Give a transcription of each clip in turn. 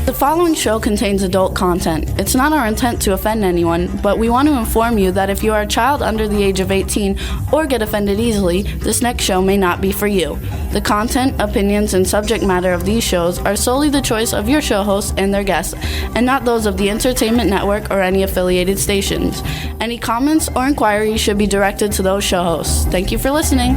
The following show contains adult content. It's not our intent to offend anyone, but we want to inform you that if you are a child under the age of 18 or get offended easily, this next show may not be for you. The content, opinions, and subject matter of these shows are solely the choice of your show hosts and their guests, and not those of the Entertainment Network or any affiliated stations. Any comments or inquiries should be directed to those show hosts. Thank you for listening.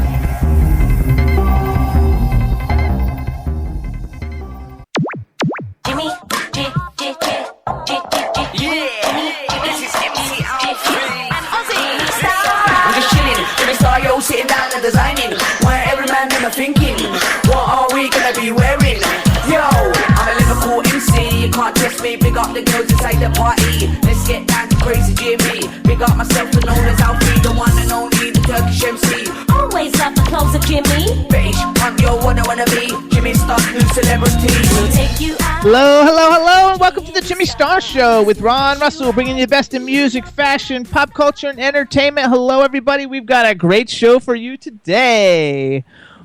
Sitting down and designing, where every man in a thinking, what are we gonna be wearing? Yo, I'm a Liverpool MC, you can't test me. Big up the girls inside the party, let's get down to Crazy Jimmy. Big up myself and known as Alfie, the one and only, the Turkish MC. Always love the clothes of Jimmy. Bitch, I'm your wanna be Jimmy Star, new celebrity. We'll take you out. Hello, and welcome to the Jimmy Star Show with Ron Russell, bringing you the best in music, fashion, pop culture, and entertainment. Hello, everybody. We've got a great show for you today.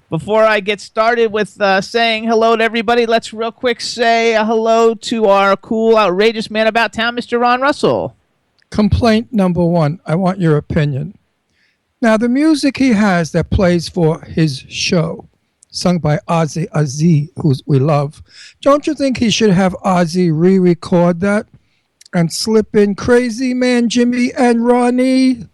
Before I get started with saying hello to everybody, let's real quick say hello to our cool, outrageous man about town, Mr. Ron Russell. Complaint number one. I want your opinion. Now, the music he has that plays for his show, sung by Ozzy Aziz, who we love, don't you think he should have Ozzy re-record that and slip in Crazy Man Jimmy and Ronnie?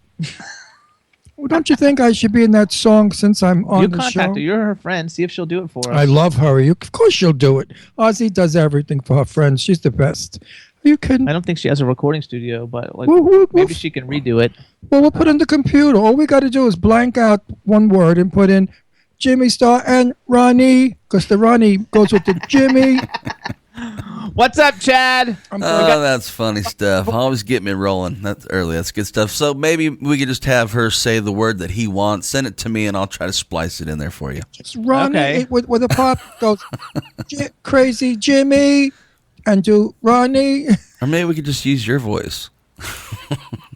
Well, don't you think I should be in that song since I'm on the show? You contact her. You're her friend. See if she'll do it for us. I love her. Of course she'll do it. Ozzy does everything for her friends. She's the best. Are you kidding? I don't think she has a recording studio, but maybe she can redo it. Well, we'll put it in the computer. All we got to do is blank out one word and put in Jimmy Star and Ronnie, because the Ronnie goes with the Jimmy. What's up, Chad? That's funny stuff. Always get me rolling. That's early. That's good stuff. So maybe we could just have her say the word that he wants. Send it to me, and I'll try to splice it in there for you. Just Ronnie with a pop goes Crazy Jimmy and do Ronnie. Or maybe we could just use your voice.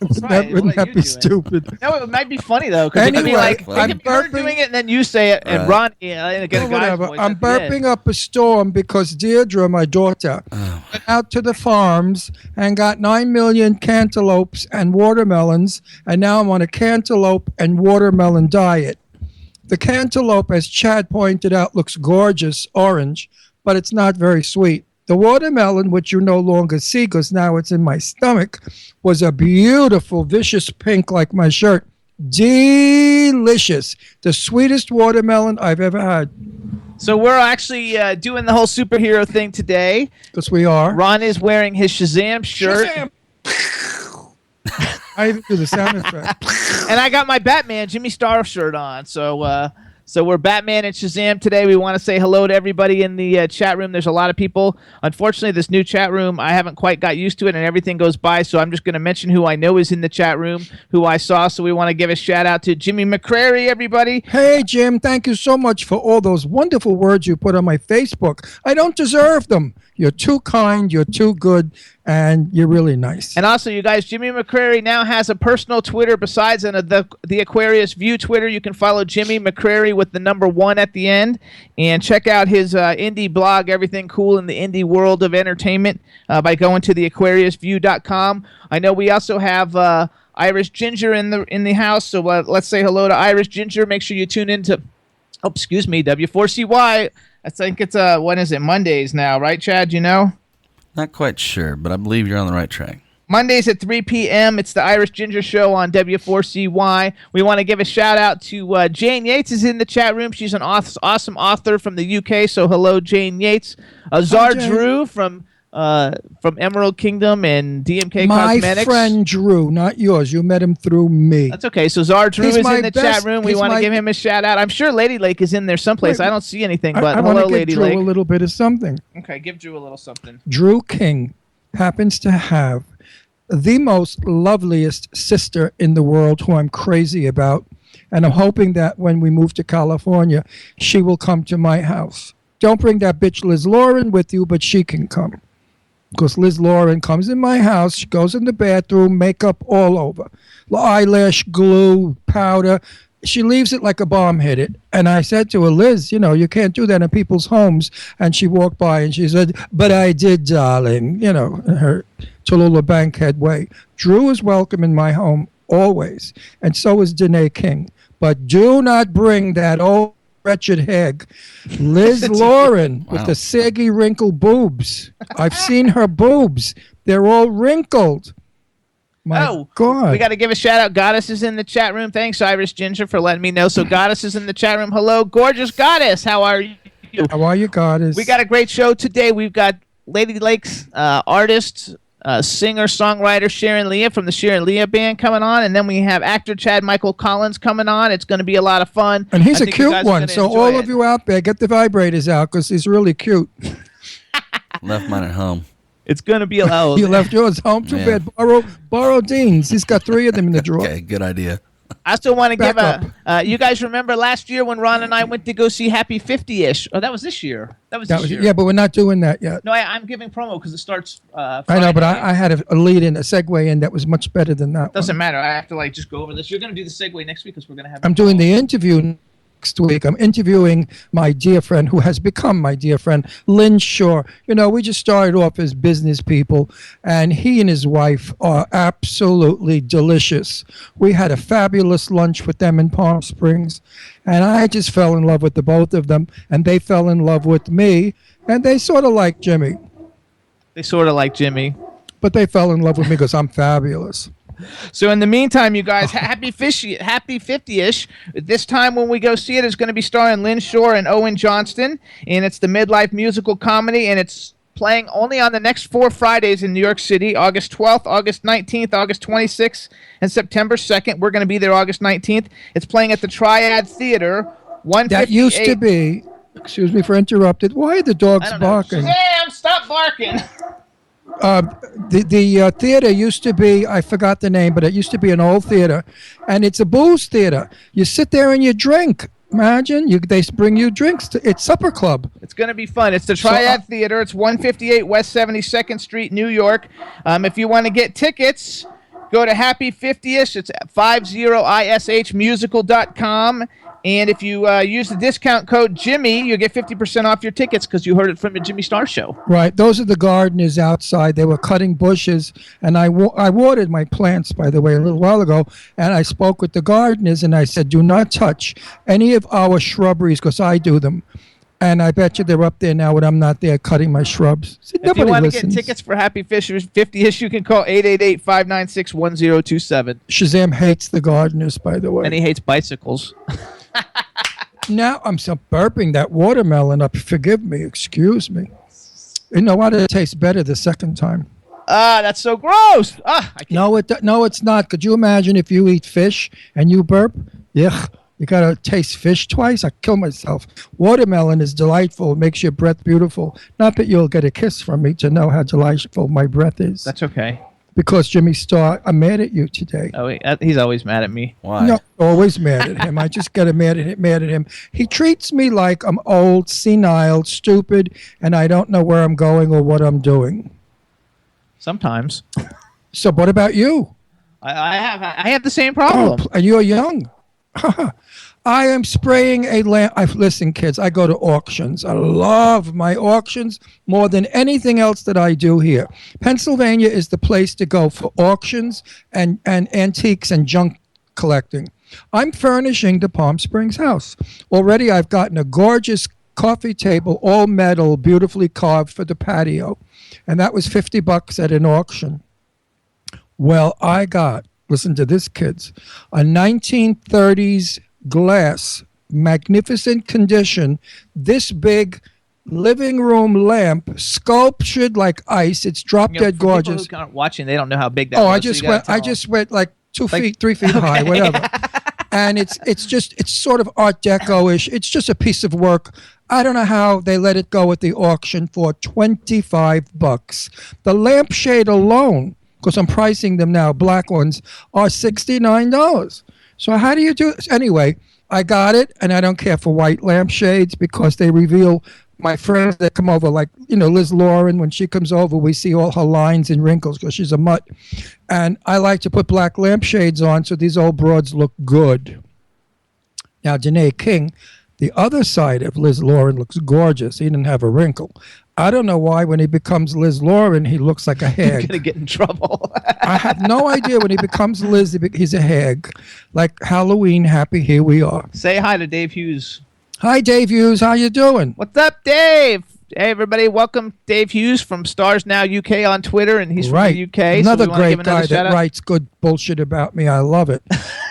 Wouldn't that be stupid? No, it might be funny though, because anyway, it could be like I'm her doing it, and then you say it, and Ronnie, and get a guy's voice. I'm burping up a storm because Deirdre, my daughter, went out to the farms and got 9 million cantaloupes and watermelons, and now I'm on a cantaloupe and watermelon diet. The cantaloupe, as Chad pointed out, looks gorgeous, orange, but it's not very sweet. The watermelon, which you no longer see because now it's in my stomach, was a beautiful, vicious pink like my shirt. Delicious. The sweetest watermelon I've ever had. So we're actually doing the whole superhero thing today. Because we are. Ron is wearing his Shazam shirt. Shazam! I even do the sound effect. And I got my Batman Jimmy Star shirt on. So we're Batman and Shazam today. We want to say hello to everybody in the chat room. There's a lot of people. Unfortunately, this new chat room, I haven't quite got used to it, and everything goes by, so I'm just going to mention who I know is in the chat room, who I saw. So we want to give a shout-out to Jimmy McCrary, everybody. Hey, Jim, thank you so much for all those wonderful words you put on my Facebook. I don't deserve them. You're too kind, you're too good, and you're really nice. And also, you guys, Jimmy McCrary now has a personal Twitter besides the Aquarius View Twitter. You can follow Jimmy McCrary with the number 1 at the end, and check out his indie blog, Everything Cool in the Indie World of Entertainment, by going to theaquariusview.com. I know we also have Irish Ginger in the house, so let's say hello to Irish Ginger. Make sure you tune in to, W4CY. I think it's when is it? Mondays now, right, Chad? You know? Not quite sure, but I believe you're on the right track. Mondays at 3 p.m. It's the Irish Ginger Show on W4CY. We want to give a shout out to Jane Yates is in the chat room. She's an awesome author from the UK. So hello, Jane Yates. Czar Drew from Emerald Kingdom and DMK Cosmetics. My friend Drew, not yours. You met him through me. That's okay. So Czar Drew is in the chat room. We want to give him a shout out. I'm sure Lady Lake is in there someplace. I don't see anything, but hello, Lady Lake. I want to give Drew a little bit of something. Okay, give Drew a little something. Drew King happens to have the most loveliest sister in the world who I'm crazy about, and I'm hoping that when we move to California, she will come to my house. Don't bring that bitch Liz Lauren with you, but she can come. Because Liz Lauren comes in my house, she goes in the bathroom, makeup all over. Eyelash glue, powder. she leaves it like a bomb hit it. And I said to her, Liz, you can't do that in people's homes. And she walked by and she said, but I did, darling, in her Tallulah Bankhead way. Drew is welcome in my home always. And so is Danae King. But do not bring that old wretched hag, Liz Lauren, with the saggy wrinkled boobs. I've seen her boobs. They're all wrinkled. My God. We got to give a shout out. Goddess is in the chat room. Thanks, Iris Ginger, for letting me know. So Goddess is in the chat room. Hello, gorgeous Goddess. How are you? How are you, Goddess? We got a great show today. We've got Lady Lake's artist, singer, songwriter Sharon Lia from the Sharon Lia Band coming on. And then we have actor Chad Michael Collins coming on. It's going to be a lot of fun. And he's a cute one. So all of you out there, get the vibrators out because he's really cute. Left mine at home. It's going to be a lot. You left yours home? Too bad. Borrow Dean's. He's got 3 of them in the drawer. Okay, good idea. I still want to give you guys remember last year when Ron and I went to go see Happy 50-ish? Oh, that was this year. That was this year. Yeah, but we're not doing that yet. No, I'm giving promo because it starts Friday. I know, but I had a lead in, a segue in that was much better than that. Doesn't matter. I have to just go over this. You're going to do the segue next week because we're going to have. I'm doing the interview next week. I'm interviewing my dear friend who has become my dear friend, Lynn Shore. We just started off as business people, and he and his wife are absolutely delicious. We had a fabulous lunch with them in Palm Springs, and I just fell in love with the both of them, and they fell in love with me, and they sort of like Jimmy. But they fell in love with me because I'm fabulous. So in the meantime, you guys, happy 50-ish. This time when we go see it, it's going to be starring Lynn Shore and Owen Johnston, and it's the midlife musical comedy, and it's playing only on the next 4 Fridays in New York City, August 12th, August 19th, August 26th, and September 2nd. We're going to be there August 19th. It's playing at the Triad Theater, 158. That used to be, excuse me for interrupted, why are the dogs barking? Shazam, stop barking. The theater used to be, I forgot the name, but it used to be an old theater, and it's a booze theater. You sit there and you drink. Imagine, they bring you drinks. It's supper club. It's going to be fun. It's the Triad Theater. It's 158 West 72nd Street, New York. If you want to get tickets, go to Happy 50ish. It's at 50ishmusical.com. And if you use the discount code Jimmy, you'll get 50% off your tickets because you heard it from the Jimmy Star Show. Right. Those are the gardeners outside. They were cutting bushes. And I watered my plants, by the way, a little while ago. And I spoke with the gardeners and I said, do not touch any of our shrubberies because I do them. And I bet you they're up there now when I'm not there cutting my shrubs. See, if you want to get tickets for Happy 50ish, you can call 888-596-1027. Shazam hates the gardeners, by the way. And he hates bicycles. Now I'm still burping that watermelon up. Forgive me. Excuse me. You know what? It tastes better the second time. That's so gross. No, it's not. Could you imagine if you eat fish and you burp? Yuck. You got to taste fish twice? I kill myself. Watermelon is delightful. It makes your breath beautiful. Not that you'll get a kiss from me to know how delightful my breath is. That's okay. Because Jimmy Star, I'm mad at you today. Oh, he's always mad at me. Why? No, always mad at him. I just get mad at him. He treats me like I'm old, senile, stupid, and I don't know where I'm going or what I'm doing. Sometimes. So what about you? I have the same problem. Oh, and you're young. I am spraying a lamp. Listen, kids, I go to auctions. I love my auctions more than anything else that I do here. Pennsylvania is the place to go for auctions and antiques and junk collecting. I'm furnishing the Palm Springs house. Already I've gotten a gorgeous coffee table, all metal, beautifully carved for the patio. And that was $50 at an auction. Well, I got, listen to this, kids, a 1930s glass, magnificent condition, this big living room lamp, sculptured like ice. It's drop dead gorgeous. People who aren't watching, they don't know how big that was. I just went like 2 feet, 3 feet high, whatever. And it's sort of Art Deco-ish. It's just a piece of work. I don't know how they let it go at the auction for $25. The lampshade alone, because I'm pricing them now, black ones, are $69. So how do you do this? Anyway, I got it, and I don't care for white lampshades because they reveal my friends that come over, like, Liz Lauren, when she comes over, we see all her lines and wrinkles because she's a mutt. And I like to put black lampshades on so these old broads look good. Now, Janae King, the other side of Liz Lauren, looks gorgeous. He didn't have a wrinkle. I don't know why when he becomes Liz Lauren, he looks like a You're hag. gonna get in trouble. I have no idea when he becomes Liz, he's a hag. Like Halloween, happy, here we are. Say hi to Dave Hughes. Hi, Dave Hughes. How you doing? What's up, Dave? Hey, everybody. Welcome, Dave Hughes from Stars Now UK on Twitter, and he's from the UK. Another so we wanna give great guy that shout-out. writes good bullshit about me. I love it.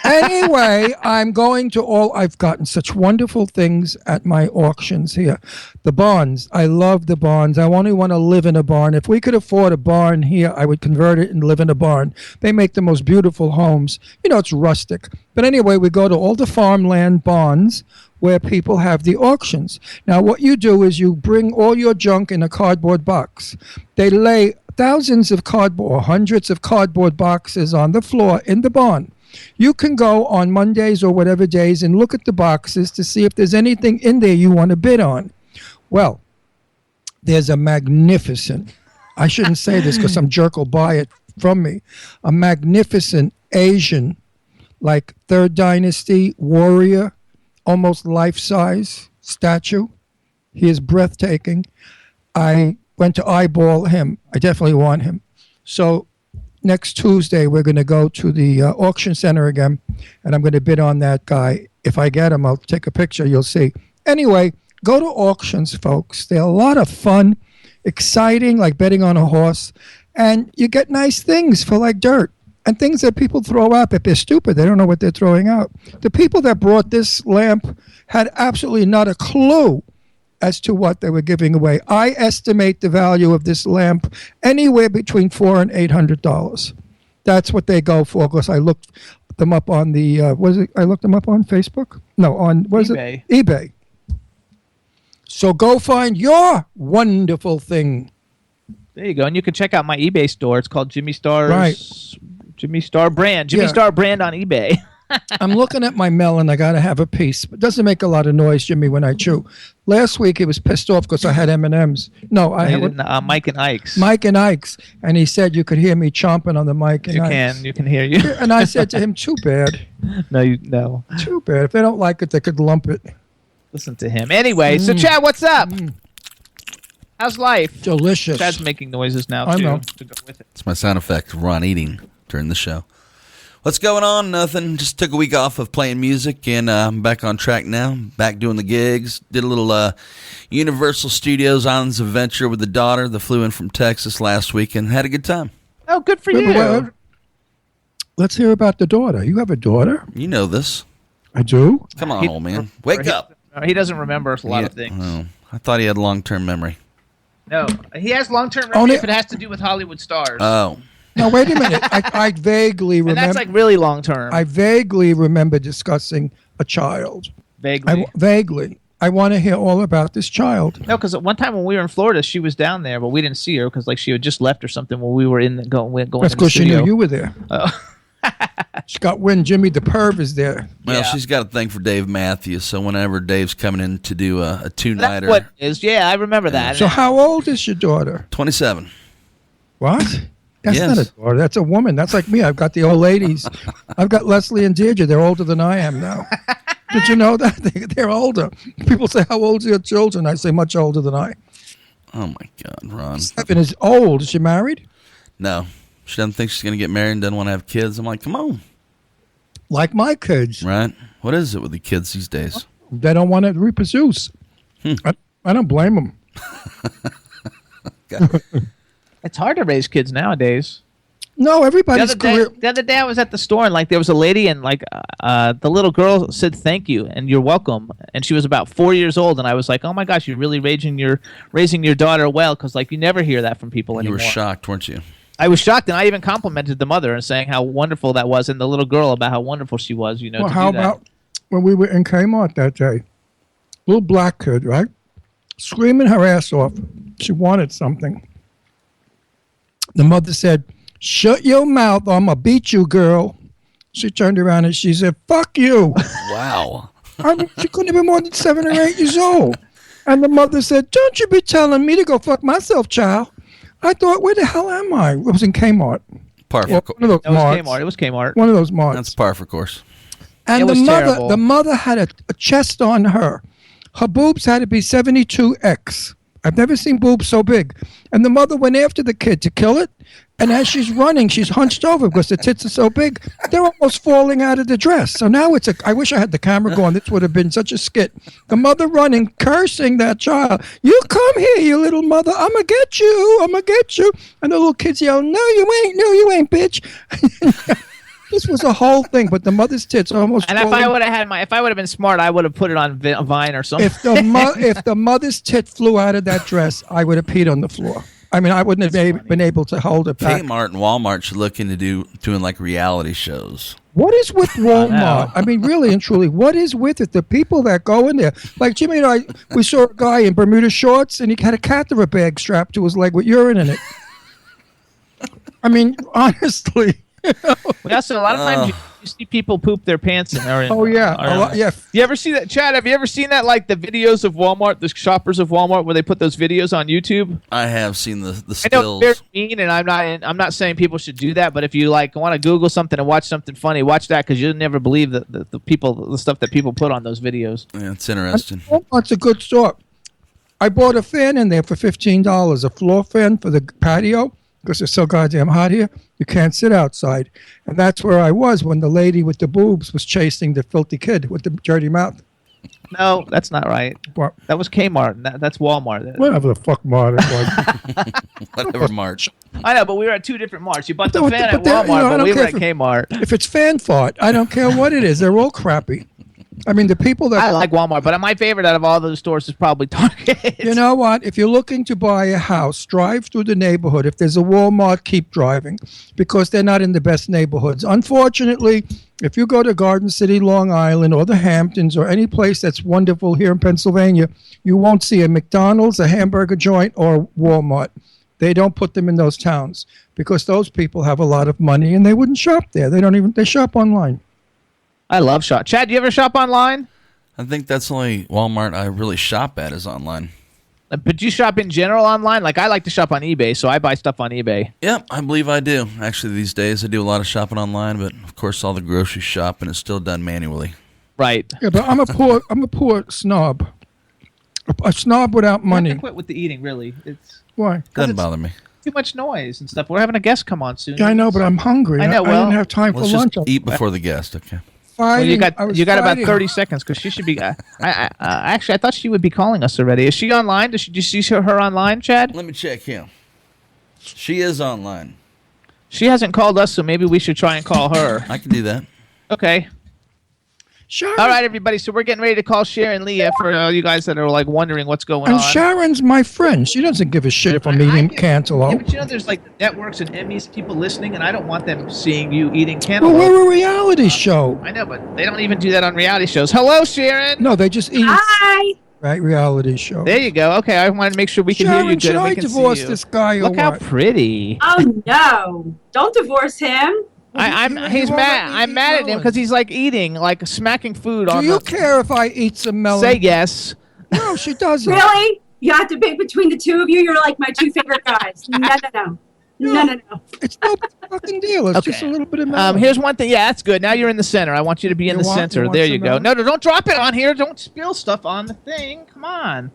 Anyway, I'm going to I've gotten such wonderful things at my auctions here. The barns. I love the barns. I only want to live in a barn. If we could afford a barn here, I would convert it and live in a barn. They make the most beautiful homes. You know, it's rustic. But anyway, we go to all the farmland barns where people have the auctions. Now, what you do is you bring all your junk in a cardboard box. They lay thousands of cardboard or hundreds of cardboard boxes on the floor in the barn. You can go on Mondays or whatever days and look at the boxes to see if there's anything in there you want to bid on. Well, there's a magnificent, I shouldn't say this because some jerk will buy it from me, a magnificent Asian, like Third Dynasty warrior, almost life-size statue. He is breathtaking. I went to eyeball him. I definitely want him. So next Tuesday, we're going to go to the auction center again, and I'm going to bid on that guy. If I get him, I'll take a picture. You'll see. Anyway, go to auctions, folks. They're a lot of fun, exciting, like betting on a horse, and you get nice things for like dirt. And things that people throw out, if they're stupid, they don't know what they're throwing out. The people that brought this lamp had absolutely not a clue as to what they were giving away. I estimate the value of this lamp anywhere between $400 and $800. That's what they go for. Because I looked them up on the I looked them up on Facebook. No, on eBay. eBay. So go find your wonderful thing. There you go. And you can check out my eBay store. It's called Jimmy Star's. Right. Jimmy Star Brand. Jimmy Yeah. Star Brand on eBay. I'm looking at my melon. I got to have a piece. It doesn't make a lot of noise, Jimmy, when I chew. Last week he was pissed off because I had M&Ms. No, I had Mike and Ike's. Mike and Ike's, and he said you could hear me chomping on the mic. And You can hear you. And I said to him, too bad. No. Too bad. If they don't like it, they could lump it. Listen to him. Anyway, so Chad, what's up? How's life? Delicious. Chad's making noises now, I too. know. To go with it. It's my sound effect of Ron eating during the show. What's going on? Nothing. Just took a week off of playing music, and I'm back on track now. Back doing the gigs. Did a little Universal Studios Islands Adventure with the daughter that flew in from Texas last week and had a good time. Oh, good for Wait, you. wait, let's hear about the daughter. You have a daughter? You know this. I do? Come on, old man. Wake up. He doesn't remember a lot of things. Oh, I thought he had long-term memory. No, he has long-term memory Only- if it has to do with Hollywood stars. Oh. Now, wait a minute. I vaguely and remember. that's like really long-term. I vaguely remember discussing a child. Vaguely. Vaguely. I want to hear all about this child. No, because one time when we were in Florida, she was down there, but we didn't see her because like she had just left or something when we were going That's in the because she studio. knew you were there. Oh. She got wind Jimmy the Perv is there. Well, Yeah. she's got a thing for Dave Matthews, so whenever Dave's coming in to do a two-nighter, That's what it is. Yeah, I remember that. So how old is your daughter? 27. What? That's Yes. not a daughter. That's a woman. That's like me. I've got the old ladies. I've got Leslie and Deirdre. They're older than I am now. Did you know that? They're older. People say, how old are your children? I say, much older than I. Oh, my God, Ron. 7 is old. Is she married? No. She doesn't think she's going to get married and doesn't want to have kids. I'm like, come on. Like my kids. Right? What is it with the kids these days? They don't want to reproduce. I don't blame them. It's hard to raise kids nowadays. No, The everybody's other, day, career. the other day I was at the store and like there was a lady and like the little girl said thank you and you're welcome and she was about 4 years old and I was like, oh my gosh, you're really raising your daughter well, because like you never hear that from people You anymore. were shocked, weren't you? I was shocked, and I even complimented the mother and saying how wonderful that was, and the little girl about how wonderful she was. You know, Well, to how do that. about when we were in Kmart that day? Little black kid, right? Screaming her ass off. She wanted something. The mother said, shut your mouth or I'm going to beat you, girl. She turned around and she said, fuck you. Wow. She couldn't have been more than 7 or 8 years old. And the mother said, don't you be telling me to go fuck myself, child. I thought, where the hell am I? It was in Kmart. Par for Well, one of those That was marts. Kmart. It was Kmart. One of those marts. That's par for course. And It was terrible. the mother had a chest on her. Her boobs had to be 72X. I've never seen boobs so big. And the mother went after the kid to kill it. And as she's running, she's hunched over because the tits are so big. They're almost falling out of the dress. So now I wish I had the camera going. This would have been such a skit. The mother running, cursing that child. You come here, you little mother. I'm going to get you. I'm going to get you. And the little kids yell, no, you ain't, bitch. This was a whole thing, but the mother's tits are almost. And if I would have been smart, I would have put it on Vine or something. If the mother's tit flew out of that dress, I would have peed on the floor. I mean, I wouldn't have been able to hold it back. Kmart and Walmart should look into doing like reality shows. What is with Walmart? I mean, really and truly, what is with it? The people that go in there, like Jimmy and I, we saw a guy in Bermuda shorts, and he had a catheter bag strapped to his leg with urine in it. I mean, honestly. We also, a lot of times you see people poop their pants in there. Oh yeah, yeah. You ever see that, Chad? Have you ever seen that, like the videos of Walmart, the shoppers of Walmart, where they put those videos on YouTube? I have seen the stills. I know they're mean, and I'm not saying people should do that, but if you like want to Google something and watch something funny, watch that because you'll never believe the stuff that people put on those videos. Yeah, it's interesting. Walmart's a good store. I bought a fan in there for $15, a floor fan for the patio because it's so goddamn hot here. You can't sit outside. And that's where I was when the lady with the boobs was chasing the filthy kid with the dirty mouth. No, that's not right. What? That was Kmart. That's Walmart. Whatever the fuck Mart it was. Whatever March. I know, but we were at two different Marts. You bought the But fan at they're- Walmart, I but don't we were care at Kmart. If it's fan fart, I don't care what it is. They're all crappy. I mean, the people that... I like Walmart, but my favorite out of all those stores is probably Target. You know what? If you're looking to buy a house, drive through the neighborhood. If there's a Walmart, keep driving because they're not in the best neighborhoods. Unfortunately, if you go to Garden City, Long Island, or the Hamptons, or any place that's wonderful here in Pennsylvania, you won't see a McDonald's, a hamburger joint, or a Walmart. They don't put them in those towns because those people have a lot of money and they wouldn't shop there. They shop online. I love shop. Chad, do you ever shop online? I think that's the only Walmart I really shop at is online. But you shop in general online? Like I like to shop on eBay, so I buy stuff on eBay. Yep, I believe I do. Actually, these days I do a lot of shopping online, but of course all the grocery shopping is still done manually. Right. Yeah, but I'm a poor snob. A snob without money. You have to quit with the eating, really. It's Why? Doesn't bother me. too much noise and stuff. We're having a guest come on soon. Yeah, I know, but I'm hungry. I know, I well, didn't have time for Let's lunch. just eat before the guest, okay? Well, you got about fighting. 30 seconds because she should be. Actually, I thought she would be calling us already. Is she online? Did you see her online, Chad? Let me check him. She is online. She hasn't called us, so maybe we should try and call her. I can do that. Okay. Sharon, All right, everybody. So we're getting ready to call Sharon Lia for you guys that are like wondering what's going and on. Sharon's my friend. She doesn't give a shit if I'm eating Yeah, cantaloupe. but you know, there's like networks and Emmys, people listening, and I don't want them seeing you eating Well, cantaloupe. we're a reality show. I know, but they don't even do that on reality shows. Hello, Sharon. No, they just eat. Hi. Right, reality show. There you go. Okay, I wanted to make sure we can Sharon, hear you good. should and we I can see divorce you. this guy or Look how what? pretty. Oh no! Don't divorce him. He's mad. I'm mad at him because he's like eating, like smacking food Do on you the. care if I eat some melon? Say yes. No, she doesn't. Really? You have to pick between the two of you. You're like my two favorite guys. No. It's no fucking deal. It's just a little bit of melon. Here's one thing. Yeah, that's good. Now you're in the center. I want you to be in You the want- center. you want There some you go. melon? No, don't drop it on here. Don't spill stuff on the thing. Come on.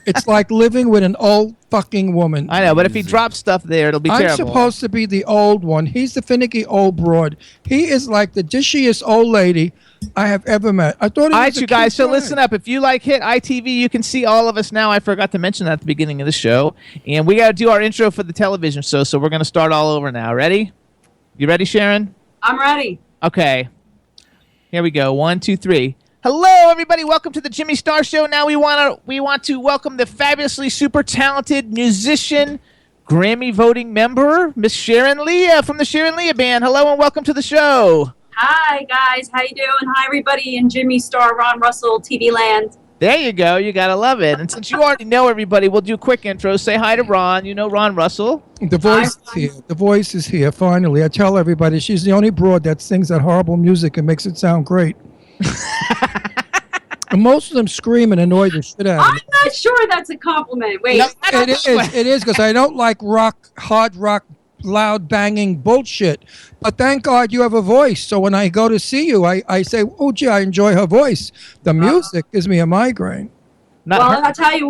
It's like living with an old fucking woman. I know, but if he drops stuff there, it'll be I'm terrible. supposed to be the old one. He's the finicky old broad. He is like the dishiest old lady I have ever met. I thought he All was right, a you guys. cute So guy. listen up. If you like hit ITV, you can see all of us now. I forgot to mention that at the beginning of the show, and we got to do our intro for the television show. So we're going to start all over now. Ready? You ready, Sharon? I'm ready. Okay. Here we go. 1, 2, 3. Hello, everybody. Welcome to the Jimmy Star Show. Now we want to welcome the fabulously super talented musician, Grammy voting member, Miss Sharon Lia from the Sharon Lia Band. Hello and welcome to the show. Hi guys, how you doing? Hi everybody in Jimmy Star, Ron Russell, TV Land. There you go. You gotta love it. And since you already know everybody, we'll do a quick intro. Say hi to Ron. You know Ron Russell. The voice is here. The voice is here, finally. I tell everybody she's the only broad that sings that horrible music and makes it sound great. And most of them scream and annoy the shit out of I'm me. not sure that's a compliment. Wait, No, It is because I don't like rock, hard rock, loud banging bullshit. But thank God you have a voice. So when I go to see you, I say, oh, gee, I enjoy her voice. The music gives me a migraine. I'll tell you,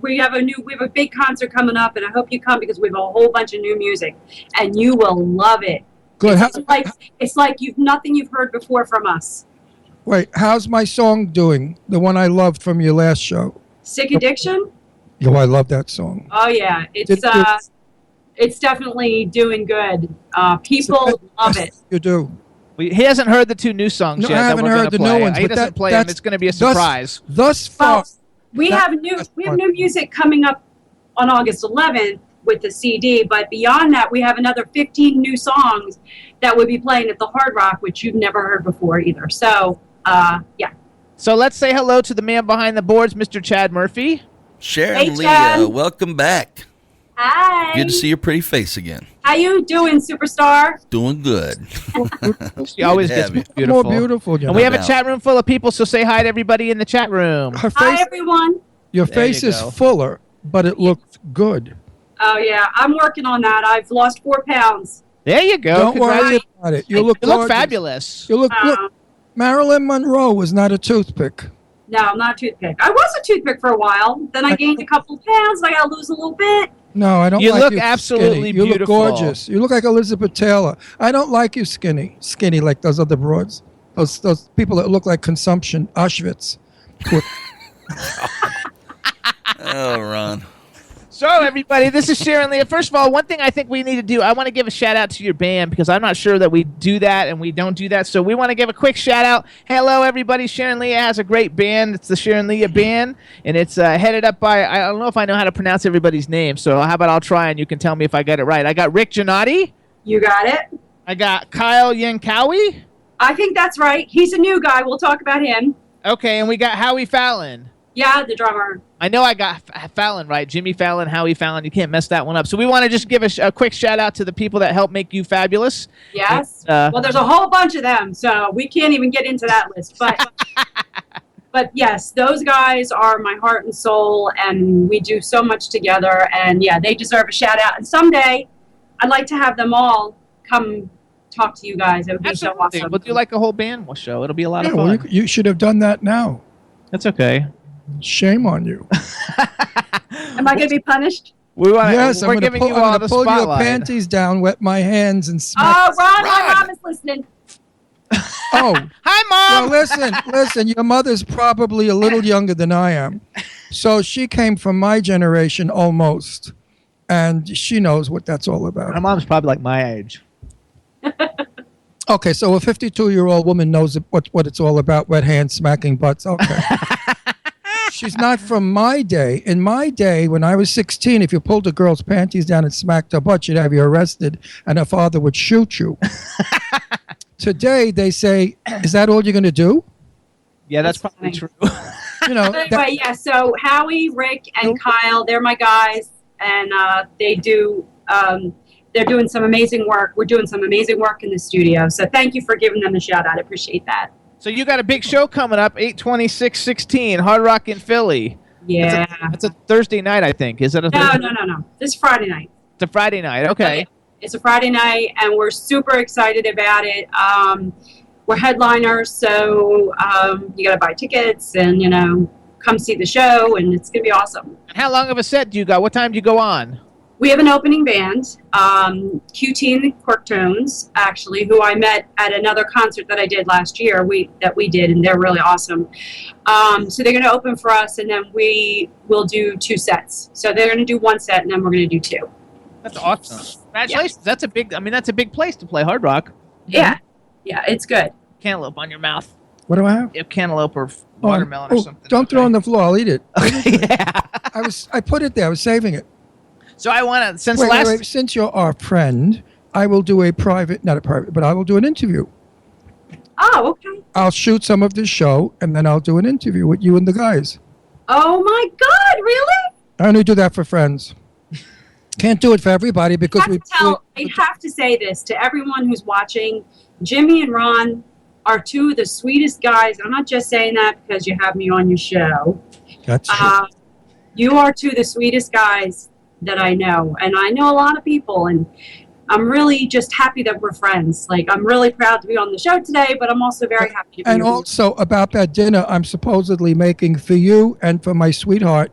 we have a big concert coming up, and I hope you come because we have a whole bunch of new music, and you will love it. Good. It's like nothing you've heard before from us. Wait, how's my song doing? The one I loved from your last show. Sick Addiction? Oh, I love that song. Oh yeah, it's definitely doing good. People love it. You do. He hasn't heard the two new songs No, yet. I haven't that we're heard the gonna play. new ones. He but doesn't play them. It's going to be a surprise. Thus far, Well, we have new music coming up on August 11th with the CD, but beyond that, we have another 15 new songs that we'll be playing at the Hard Rock, which you've never heard before either. So, yeah. So let's say hello to the man behind the boards, Mr. Chad Murphy. Sharon Hey, Lia, Chad. welcome back. Hi. Good to see your pretty face again. How you doing, superstar? Doing good. She always to gets have you. beautiful. more beautiful. You And we know. have a chat room full of people, so say hi to everybody in the chat room. Her Hi, face, everyone. your There face you is go. fuller, but it looks good. Oh, yeah. I'm working on that. I've lost 4 pounds. There you go. Don't worry about it. You look You look gorgeous. fabulous. You look. Um, Marilyn Monroe was not a toothpick. No, I'm not a toothpick. I was a toothpick for a while. Then I gained a couple pounds. I got to lose a little bit. No, I don't You like look you absolutely skinny. You beautiful. look gorgeous. You look like Elizabeth Taylor. I don't like you skinny like those other broads. Those people that look like consumption, Auschwitz. Oh, Ron. So, everybody, this is Sharon Lia. First of all, one thing I think we need to do, I want to give a shout out to your band because I'm not sure that we do that and we don't do that. So, we want to give a quick shout out. Hello, everybody. Sharon Lia has a great band. It's the Sharon Lia Band, and it's headed up by, I don't know if I know how to pronounce everybody's name. So, how about I'll try and you can tell me if I get it right. I got Rick Giannotti. You got it. I got Kyle Yankowie. I think that's right. He's a new guy. We'll talk about him. Okay, and we got Howie Fallon. Yeah, the drummer. I know I got Fallon right. Jimmy Fallon, Howie Fallon. You can't mess that one up. So we want to just give a quick shout out to the people that help make you fabulous. Yes. And, Well, there's a whole bunch of them, so we can't even get into that list. But but yes, those guys are my heart and soul, and we do so much together. And yeah, they deserve a shout out. And someday, I'd like to have them all come talk to you guys. It would be absolutely. so awesome. We'll do like a whole band show. It'll be a lot of Well, fun. you should have done that now. That's okay. Shame on you. Am I going to be punished? We want. Yes, we're I'm giving going you all to the pull your spotlight. panties down, wet my hands, and Oh, smack. Ron, my mom is listening. Oh, Hi, Mom. well, listen. Your mother's probably a little younger than I am, so she came from my generation almost, and she knows what that's all My about. mom's probably like my age. Okay, so a 52-year-old woman knows what it's all about: wet hands, smacking butts. Okay. She's not from my day. In my day, when I was 16, if you pulled a girl's panties down and smacked her butt, she'd have you arrested, and her father would shoot you. Today, they say, "Is that all you're going to do?" Yeah, that's That's probably funny. true. You know. But anyway, yeah, so Howie, Rick, and Kyle, they're my guys, and they're doing some amazing work. We're doing some amazing work in the studio. So thank you for giving them a shout out. I appreciate that. So you got a big show coming up, 8/26/16, Hard Rock in Philly. Yeah. It's a Thursday night, I think. Is that a Thursday? No. This Friday night. It's a Friday night. Okay. It's a Friday night, and we're super excited about it. We're headliners, so you got to buy tickets and, come see the show, and it's going to be awesome. And how long of a set do you got? What time do you go on? We have an opening band, QT and the Quirktones, actually, who I met at another concert that I did last year. We did, and they're really awesome. So they're going to open for us, and then we will do 2 sets. So they're going to do 1 set, and then we're going to do 2. That's awesome. Congratulations. That's a big place to play Hard Rock. Yeah, it's good. Cantaloupe on your mouth. What do I have? You have cantaloupe or watermelon or something. Don't throw it on the floor. I'll eat it. Yeah. I put it there. I was saving it. So I want to, since Wait. Since you're our friend, I will do not a private, but I will do an interview. Oh, okay. I'll shoot some of this show, and then I'll do an interview with you and the guys. Oh, my God, really? I only do that for friends. Can't do it for everybody because I have to say this to everyone who's watching. Jimmy and Ron are 2 of the sweetest guys. I'm not just saying that because you have me on your show. That's true. You are 2 of the sweetest guys that I know, and I know a lot of people, and I'm really just happy that we're friends. Like, I'm really proud to be on the show today, but I'm also very happy to be And here. also about that dinner I'm supposedly making for you and for my sweetheart,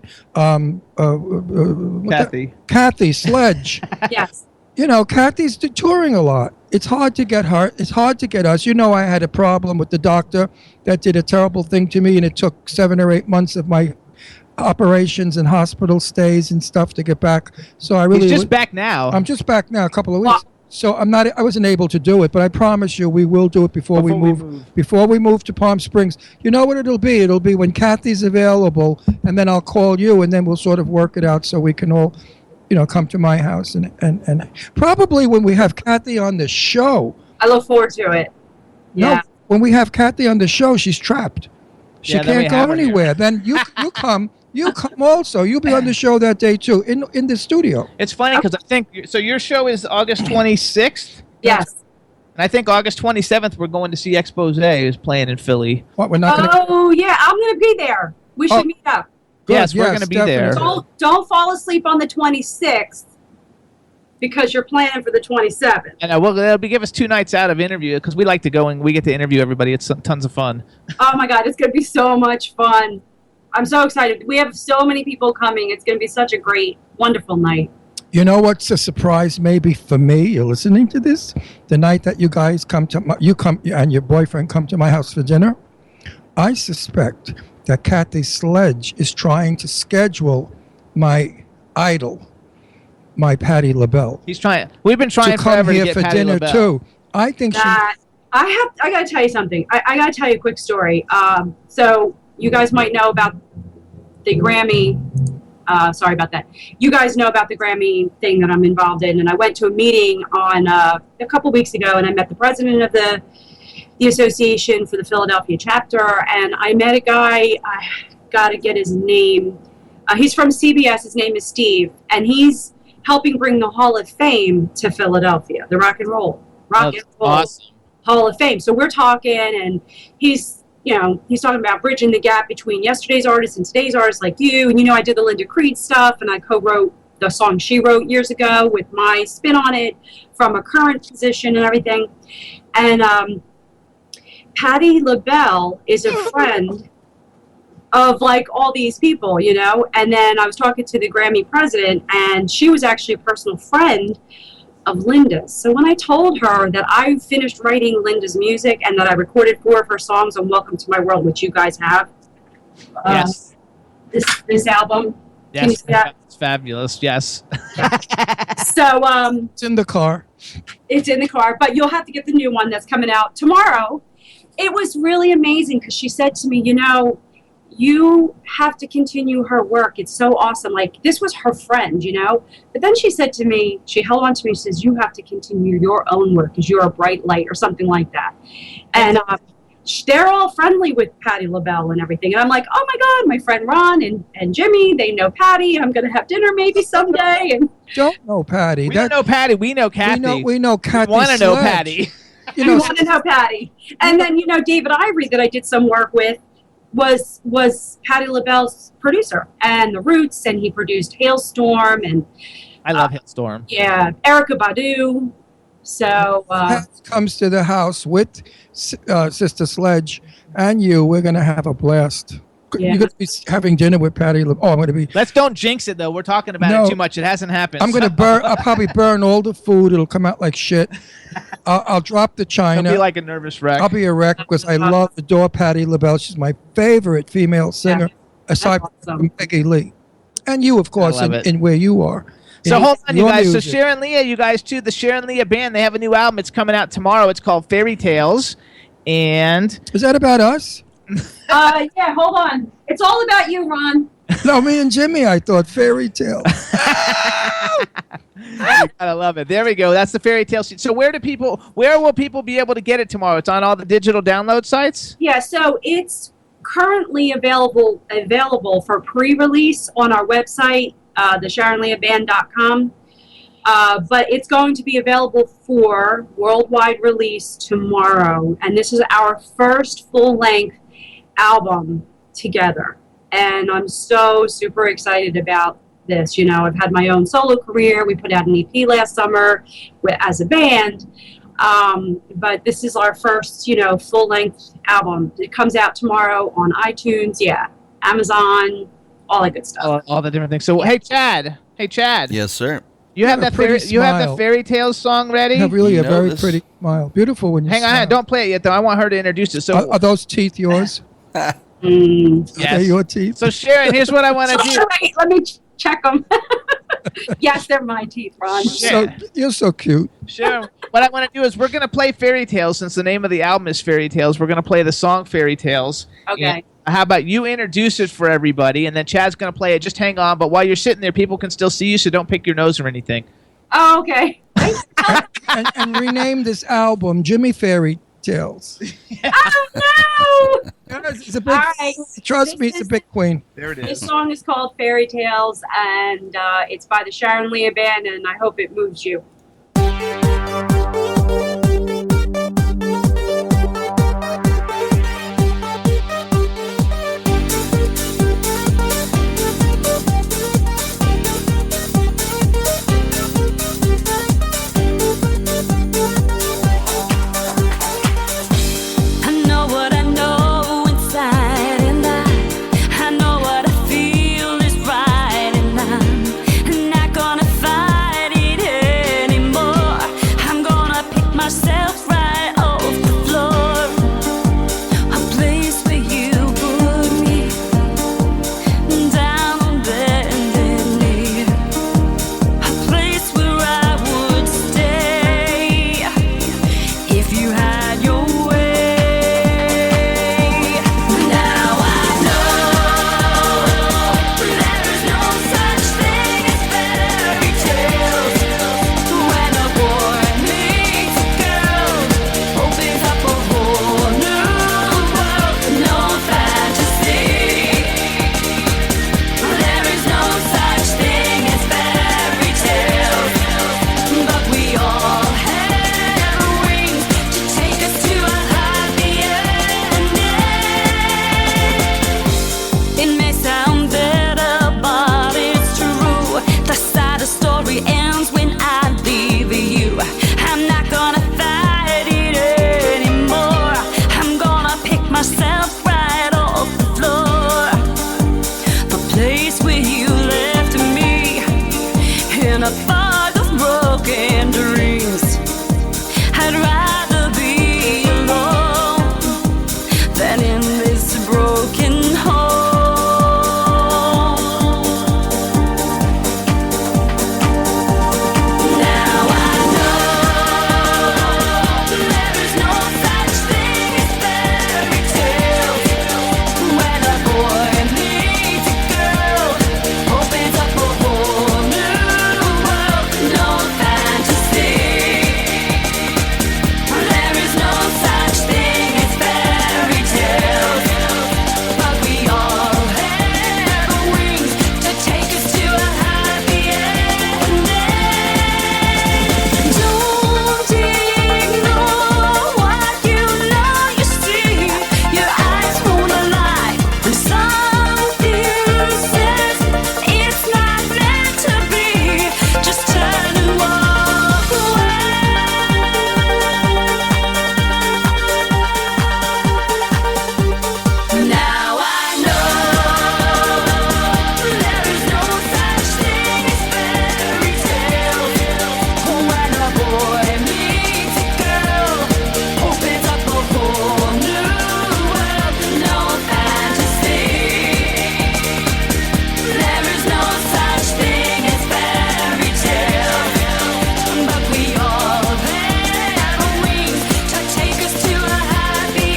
Kathy Sledge. Yes. You know, Kathy's touring a lot. It's hard to get her. It's hard to get us. You know, I had a problem with the doctor that did a terrible thing to me, and it took 7 or 8 months of my operations and hospital stays and stuff to get back. So I really He's just back now. I'm just back now, a couple of weeks. So I wasn't able to do it, but I promise you we will do it before we move to Palm Springs. You know what it'll be? It'll be when Kathy's available, and then I'll call you, and then we'll sort of work it out so we can all, you know, come to my house and probably when we have Kathy on the show. I look forward to it. Yeah. No, when we have Kathy on the show, she's trapped. She can't go anywhere. Then you come. You come also. You'll be on the show that day too, in the studio. It's funny because I think so. Your show is August 26th. Yes. And I think August 27th we're going to see Expose is playing in Philly. What, we're not going to? Oh yeah, I'm going to be there. We should meet up. Good, yes, we're going to be there. Don't fall asleep on the 26th because you're planning for the 27th. And they'll give us 2 nights out of interview because we like to go and we get to interview everybody. It's tons of fun. Oh my God, it's going to be so much fun. I'm so excited. We have so many people coming. It's going to be such a great, wonderful night. You know what's a surprise maybe for me? You're listening to this? The night that you guys and your boyfriend come to my house for dinner, I suspect that Kathy Sledge is trying to schedule my idol, my Patti LaBelle. He's trying. We've been trying to come forever here to get for Patti dinner LaBelle. too. I think I got to tell you something. I got to tell you a quick story. So you guys might know about the Grammy. Sorry about that. You guys know about the Grammy thing that I'm involved in, and I went to a meeting on a couple weeks ago, and I met the president of the association for the Philadelphia chapter, and I met a guy. I got to get his name. He's from CBS. His name is Steve, and he's helping bring the Hall of Fame to Philadelphia, the Rock and Roll Awesome. Hall of Fame. So we're talking, and he's talking about bridging the gap between yesterday's artists and today's artists like you. And, I did the Linda Creed stuff, and I co-wrote the song she wrote years ago with my spin on it from a current position and everything. And Patti LaBelle is a friend of, like, all these people, And then I was talking to the Grammy president, and she was actually a personal friend of Linda's. So when I told her that I finished writing Linda's music and that I recorded 4 of her songs on Welcome to My World, which you guys have, yes, this album, yes, it's fabulous. Yes. So it's in the car. It's in the car, but you'll have to get the new one that's coming out tomorrow. It was really amazing because she said to me, you have to continue her work. It's so awesome. Like, this was her friend, But then she said to me, she held on to me, she says, you have to continue your own work because you're a bright light or something like that. And they're all friendly with Patti LaBelle and everything. And I'm like, oh my God, my friend Ron and Jimmy, they know Patti. I'm going to have dinner maybe someday. And don't know Patti. We don't know Patti. We know Kathy. We know Kathy. We want to know Patti. You want to know Patti. And then, David Ivory that I did some work with, was Patti LaBelle's producer, and The Roots, and he produced Hailstorm, and I love Hailstorm. Yeah, Erykah Badu. So comes to the house with Sister Sledge and you. We're gonna have a blast. Yeah. You're gonna be having dinner with Patti LaBelle. Oh, I'm gonna be. Let's don't jinx it though. We're talking about it too much. It hasn't happened. I'm gonna burn. I'll probably burn all the food. It'll come out like shit. I'll drop the china. I'll be like a nervous wreck. I'll be a wreck because I adore Patti LaBelle. She's my favorite female singer, aside from Peggy Lee, and you, of course, in where you are. So hold on, you guys. Music. So Sharon Lia, you guys too. The Sharon Lia band. They have a new album. It's coming out tomorrow. It's called Fairy Tales, and is that about us? Yeah, hold on. It's all about you, Ron. No, me and Jimmy, I thought Fairy Tale. I gotta love it. There we go. That's the Fairy Tale sheet. So where will people be able to get it tomorrow? It's on all the digital download sites? Yeah, so it's currently available for pre-release on our website, thesharonliaband.com. But it's going to be available for worldwide release tomorrow. And this is our first full-length album together. And I'm so super excited about this. You know, I've had my own solo career. We put out an EP last summer as a band. But this is our first, you know, full-length album. It comes out tomorrow on iTunes, Amazon, all that good stuff. All the different things. So, hey, Chad. Yes, sir. You have that pretty you have the smile. Fairy Tales song ready? You have really a very this. pretty smile. Beautiful when you Hang on, smile. don't play it yet, though. I want her to introduce it. So, Are those teeth yours? Mm. Are they your teeth? So, Sharon, here's what I want to do. Wait, let me check them. Yes, they're my teeth, Ron. So, you're so cute. Sharon, what I want to do is we're going to play Fairy Tales since the name of the album is Fairy Tales. We're going to play the song Fairy Tales. Okay. And how about you introduce it for everybody, and then Chad's going to play it. Just hang on. But while you're sitting there, people can still see you, so don't pick your nose or anything. Oh, okay. And rename this album Jimmy Fairy Tales. Oh, no! It's a big, All right. trust me, it's a big queen. There it This song is called Fairy Tales, and it's by the Sharon Lia Band, and I hope it moves you. I know what I know inside, and I know what I feel is right, and I'm not gonna fight it anymore. I'm gonna pick myself right off the floor. A place where you put me down on bended knee. A place where I would stay if you had your way. Now I know there is no such thing as fairy tales. When a boy meets a girl, opens up a whole new world, no fantasy. There is no such thing as fairy tales, but we all have wings to take us to a happy ending. It may sound better, but it's true. The saddest story ends when I leave you. I'm not gonna fight it anymore. I'm gonna pick myself right off the floor. The place where you left me in a fog of broken dreams. I'd rather be alone than in this broken home. Now I know there is no such thing as fairy tales. When a boy meets a girl, opens up a whole new world, no fantasy. There is no such thing as fairy tales, but we all have wings to take us to a happy ending. Don't ignore what you know you see. Your eyes won't lie, and something says it's not meant to be. Just turn and walk away. Now I know there is no such thing as fairy tales. When a boy meets a girl, opens up a whole new world, no fantasy. There is no such thing as fairy tales, but we all have wings to take us to a happy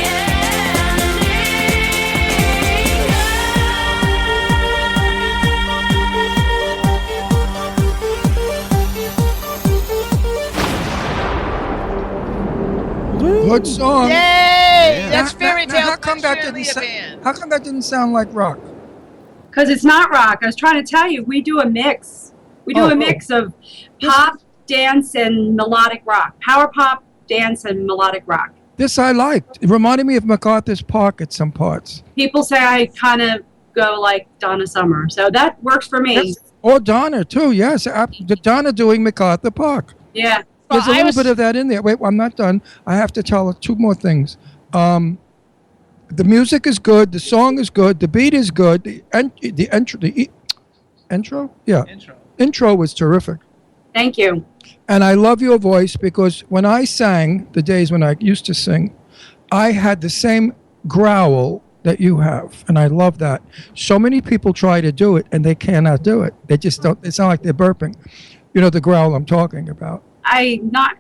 Good song. Yay! That's Now- Fairy now, Tales. how come by that Sharon didn't Lia sa- Band. How come that didn't sound like rock? Because it's not rock. I was trying to tell you, we do a mix. We do Oh, a mix of pop, dance, and melodic rock. Power pop, dance, and melodic rock. This I liked. It reminded me of MacArthur's Park at some parts. People say I kind of go like Donna Summer, so that works for me. Or Donna too. Yes, Donna doing MacArthur Park. Yeah. There's a little bit of that in there. Wait, I'm not done. I have to tell 2 more things. The music is good. The song is good. The beat is good. The intro? Yeah. Intro was terrific. Thank you. And I love your voice because when I sang, the days when I used to sing, I had the same growl that you have. And I love that. So many people try to do it and they cannot do it. They just don't. It sounds like they're burping. You know the growl I'm talking about. I'm not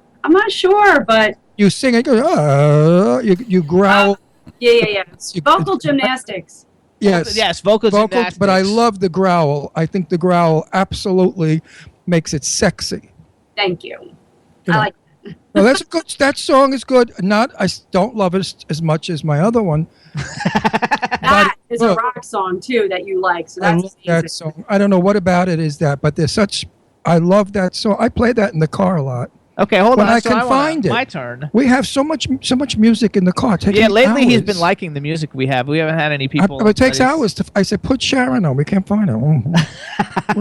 sure, but You sing it, you growl. yeah. It's vocal gymnastics. Yes, vocal gymnastics. But I love the growl. I think the growl absolutely makes it sexy. Thank you. You know. I like Well, that's a good. That song is good. I don't love it as much as my other one. that is a rock song too that you like. So I that's love that song. I don't know what about it is that, but there's such. I love that song. I play that in the car a lot. Okay, hold when on. I can find it. My turn. We have so much music in the car. Yeah, lately hours. he's been liking the music we have. We haven't had any people. It takes hours to. I said, put Sharon on. We can't find her. Where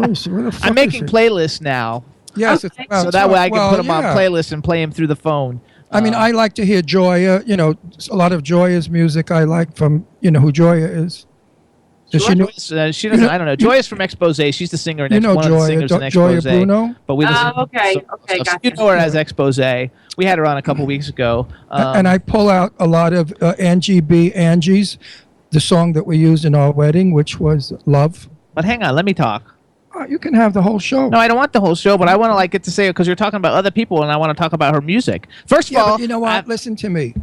the fuck I'm making is playlists now. Yes, okay. So that way I can put them on playlists and play them through the phone. I mean, I like to hear Joya. You know, a lot of Joya's music I like from. You know who Joya is? Does she know? She doesn't. I don't know. Joya's from Expose. She's the singer in You know one of the singers in Joya Expose. Bruno? But we listen. okay, So gotcha. you know her as Expose. We had her on a couple weeks ago. And I pull out a lot of Angie B. Angie's, the song that we used in our wedding, which was Love. But hang on, let me talk. You can have the whole show. No, I don't want the whole show, but I want to get to say it because you're talking about other people, and I want to talk about her music. First of all, but you know what? Listen to me.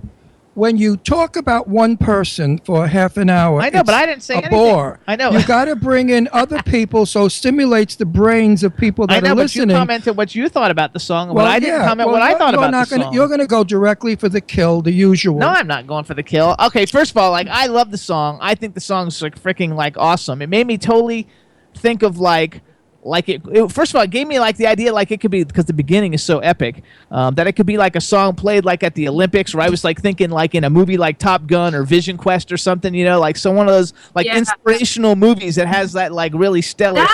When you talk about one person for half an hour, I know, but I didn't say a anything. bore. I know. You got to bring in other people, so it stimulates the brains of people that I know, are but listening. you commented what you thought about the song, and I didn't comment what I thought about the song. You're going to go directly for the kill, the usual. No, I'm not going for the kill. Okay, first of all, I love the song. I think the song's freaking awesome. It made me totally think of first of all, it gave me the idea it could be, because the beginning is so epic, that it could be a song played at the Olympics, where I was thinking in a movie like Top Gun or Vision Quest or something, so one of those inspirational movies that has that really stellar.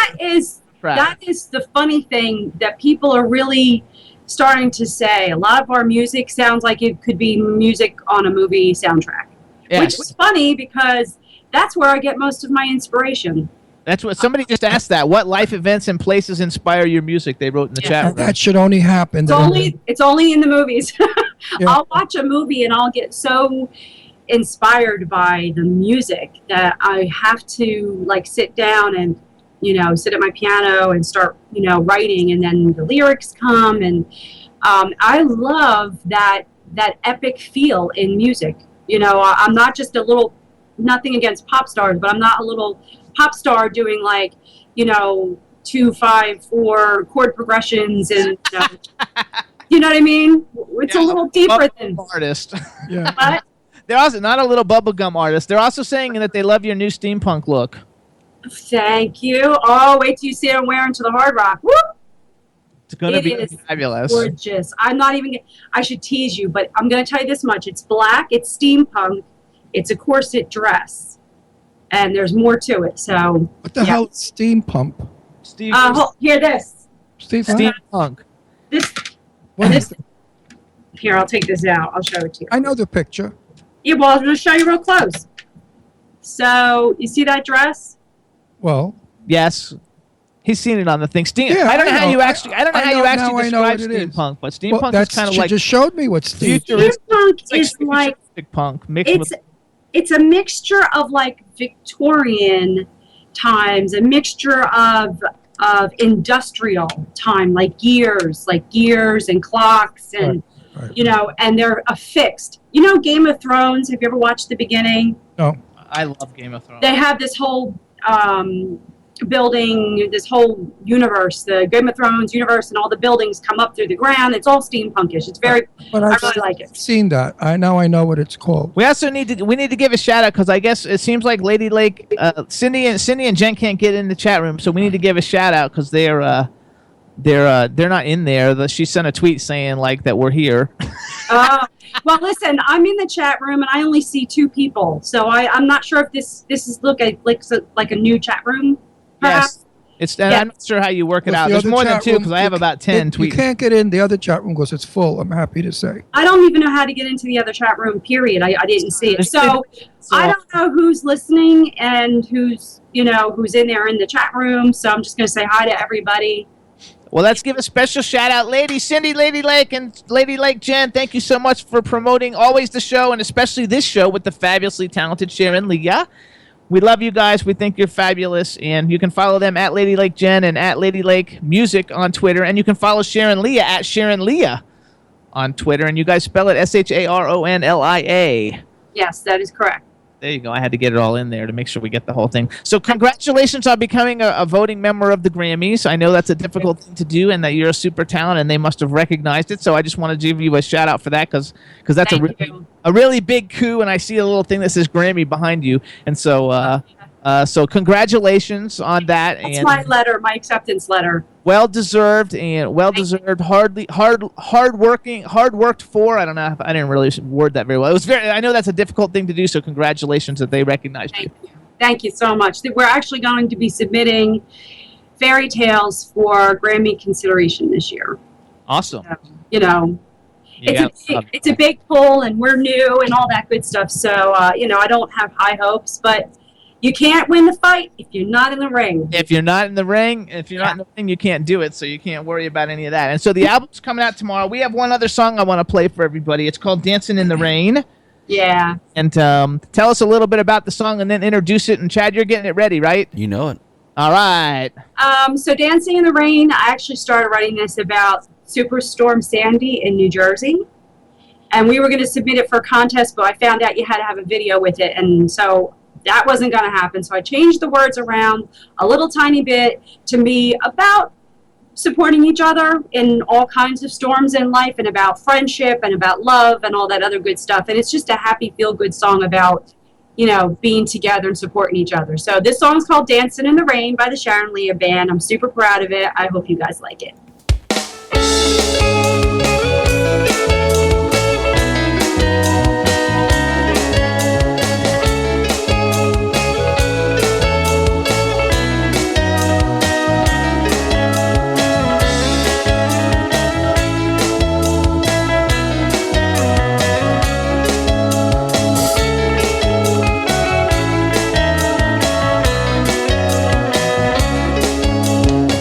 That is the funny thing that people are really starting to say. A lot of our music sounds like it could be music on a movie soundtrack, which is funny because that's where I get most of my inspiration. That's what somebody just asked. What life events and places inspire your music? They wrote in the chat room. That should only happen. It's only in the movies. Yeah. I'll watch a movie and I'll get so inspired by the music that I have to sit down and sit at my piano and start writing, and then the lyrics come, and I love that epic feel in music. I'm not just a little, nothing against pop stars, but I'm not a little pop star doing 2, 5, 4 chord progressions and you know what I mean? It's a little deeper than artist. Yeah. But They're also not a little bubblegum artist. They're also saying that they love your new steampunk look. thank you. Oh, wait till you see it I'm wearing to the Hard Rock. Woo! It's going to be is fabulous. Gorgeous. I'm not even. I should tease you, but I'm going to tell you this much: it's black. It's steampunk. It's a corset dress, and there's more to it. So What the hell is steam pump? Here, this. Steampunk. This. What is that? Here, I'll take this out. I'll show it to you. I know the picture. Yeah, well, I'm going to show you real close. So, you see that dress? Well, Yes. He's seen it on the thing. Yeah, I don't know I how know. you actually. I don't know I how know you now actually I know describe what it is. steampunk, but steampunk that's is kind of she just showed me what steam. Steampunk is futuristic punk mixed with. It's a mixture of Victorian times, a mixture of industrial time, like gears and clocks, and Right. and they're affixed. Game of Thrones. Have you ever watched the beginning? No. I love Game of Thrones. They have this whole building, this whole universe, the Game of Thrones universe, and all the buildings come up through the ground. It's all steampunkish. It's very. But I I've really like it. seen that. I know what it's called. We also need to give a shout out because I guess it seems like Lady Lake, Cindy and Jen can't get in the chat room, so we need to give a shout out because they're not in there. She sent a tweet saying that we're here. Well, listen, I'm in the chat room and I only see 2 people, so I'm not sure if this is like a new chat room. Perhaps. Yes. And Yeah. I'm not sure how you work it What's out. the There's other more than chat 2 room? because I have about 10 You tweets. can't get in the other chat room because it's full, I'm happy to say. I don't even know how to get into the other chat room, period. I didn't see it. So I don't know who's listening and who's in there in the chat room. So I'm just going to say hi to everybody. Well, let's give a special shout out, Lady Cindy, Lady Lake, and Lady Lake Jen. Thank you so much for promoting always the show and especially this show with the fabulously talented Sharon Lia. We love you guys. We think you're fabulous. And you can follow them at Lady Lake Jen and at Lady Lake Music on Twitter. And you can follow Sharon Lia at Sharon Lia on Twitter. And you guys spell it SharonLia. Yes, that is correct. There you go. I had to get it all in there to make sure we get the whole thing. So congratulations on becoming a voting member of the Grammys. I know that's a difficult thing to do and that you're a super talent and they must have recognized it. So I just wanted to give you a shout out for that because that's a really big coup. And I see a little thing that says Grammy behind you. And so so congratulations on that. That's and my letter, my acceptance letter. Well deserved. Hard worked for. I don't know. I didn't really word that very well. It was I know that's a difficult thing to do. So congratulations that they recognized you. Thank you so much. We're actually going to be submitting fairy tales for Grammy consideration this year. Awesome. So, it's a big pull, and we're new and all that good stuff. So I don't have high hopes, but you can't win the fight if you're not in the ring. If you're not in the ring, you can't do it. So you can't worry about any of that. And so the album's coming out tomorrow. We have one other song I want to play for everybody. It's called "Dancing in the Rain." Yeah. And tell us a little bit about the song, and then introduce it. And Chad, you're getting it ready, right? You know it. All right. So "Dancing in the Rain," I actually started writing this about Superstorm Sandy in New Jersey. And we were going to submit it for a contest, but I found out you had to have a video with it. And so that wasn't going to happen. So I changed the words around a little tiny bit to be about supporting each other in all kinds of storms in life, and about friendship and about love and all that other good stuff. And it's just a happy, feel-good song about, being together and supporting each other. So this song is called "Dancing in the Rain" by the Sharon Lia Band. I'm super proud of it. I hope you guys like it.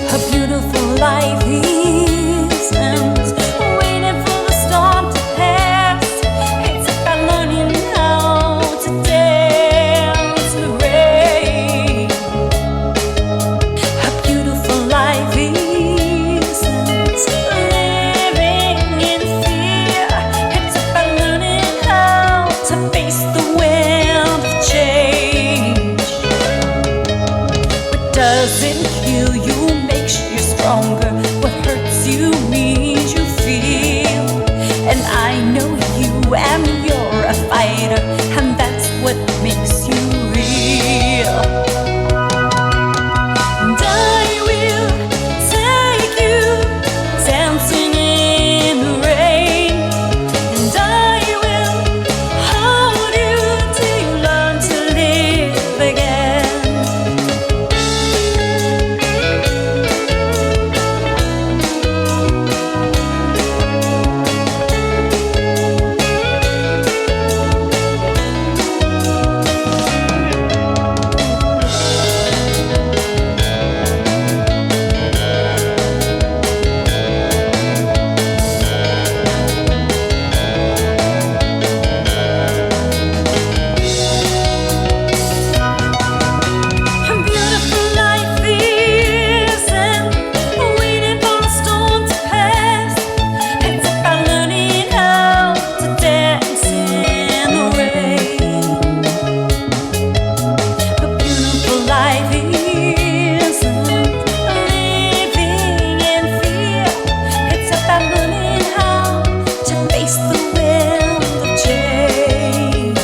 A beautiful life is waiting for the storm to pass. It's about learning how to dance in the rain. A beautiful life is living in fear. It's about learning how to face the wind of change. What doesn't kill you makes you stronger. What hurts you means you feel. And I know you and you're a fighter, and that's what makes you real. And I will take you dancing in the rain. And I will hold you till you learn to live again. A beautiful life isn't waiting for the storm to pass. It's about learning how to dance in the rain. A beautiful life isn't living in fear. It's about learning how to face the wind of change.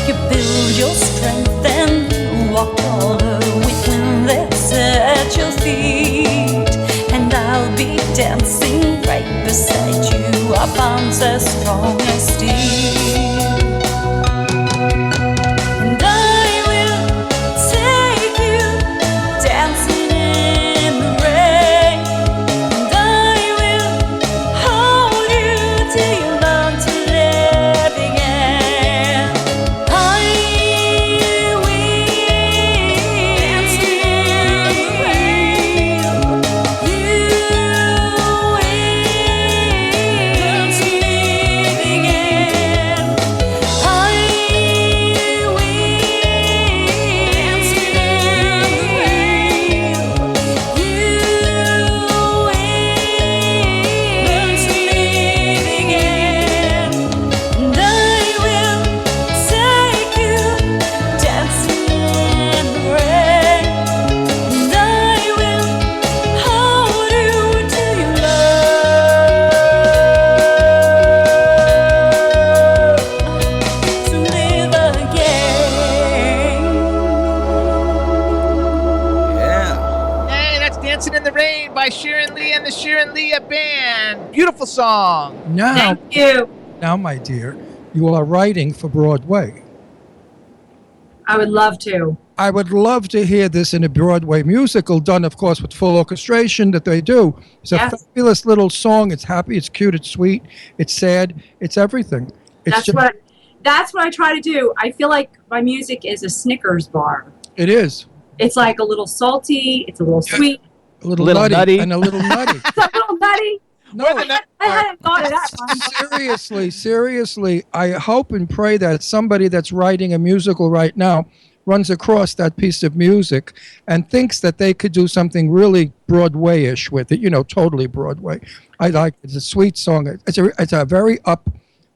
You build your strength and walk all the way when that's at your feet. And I'll be dancing right beside you. Our bonds as strong as steel. And I will take you Lia Band. Beautiful song. Now, Thank you. now, my dear, you are writing for Broadway. I would love to. I would love to hear this in a Broadway musical, done, of course, with full orchestration that they do. It's a Yes. fabulous little song. It's happy, it's cute, it's sweet, it's sad, it's everything. It's That's what I try to do. I feel like my music is a Snickers bar. it is It's like a little salty, it's a little sweet, a little, Little nutty, nutty. and a little nutty. it's a little nutty. No, I hadn't thought of that one. seriously, I hope and pray that somebody that's writing a musical right now runs across that piece of music and thinks that they could do something really Broadway-ish with it, totally Broadway. I like it. It's a sweet song. It's a very up.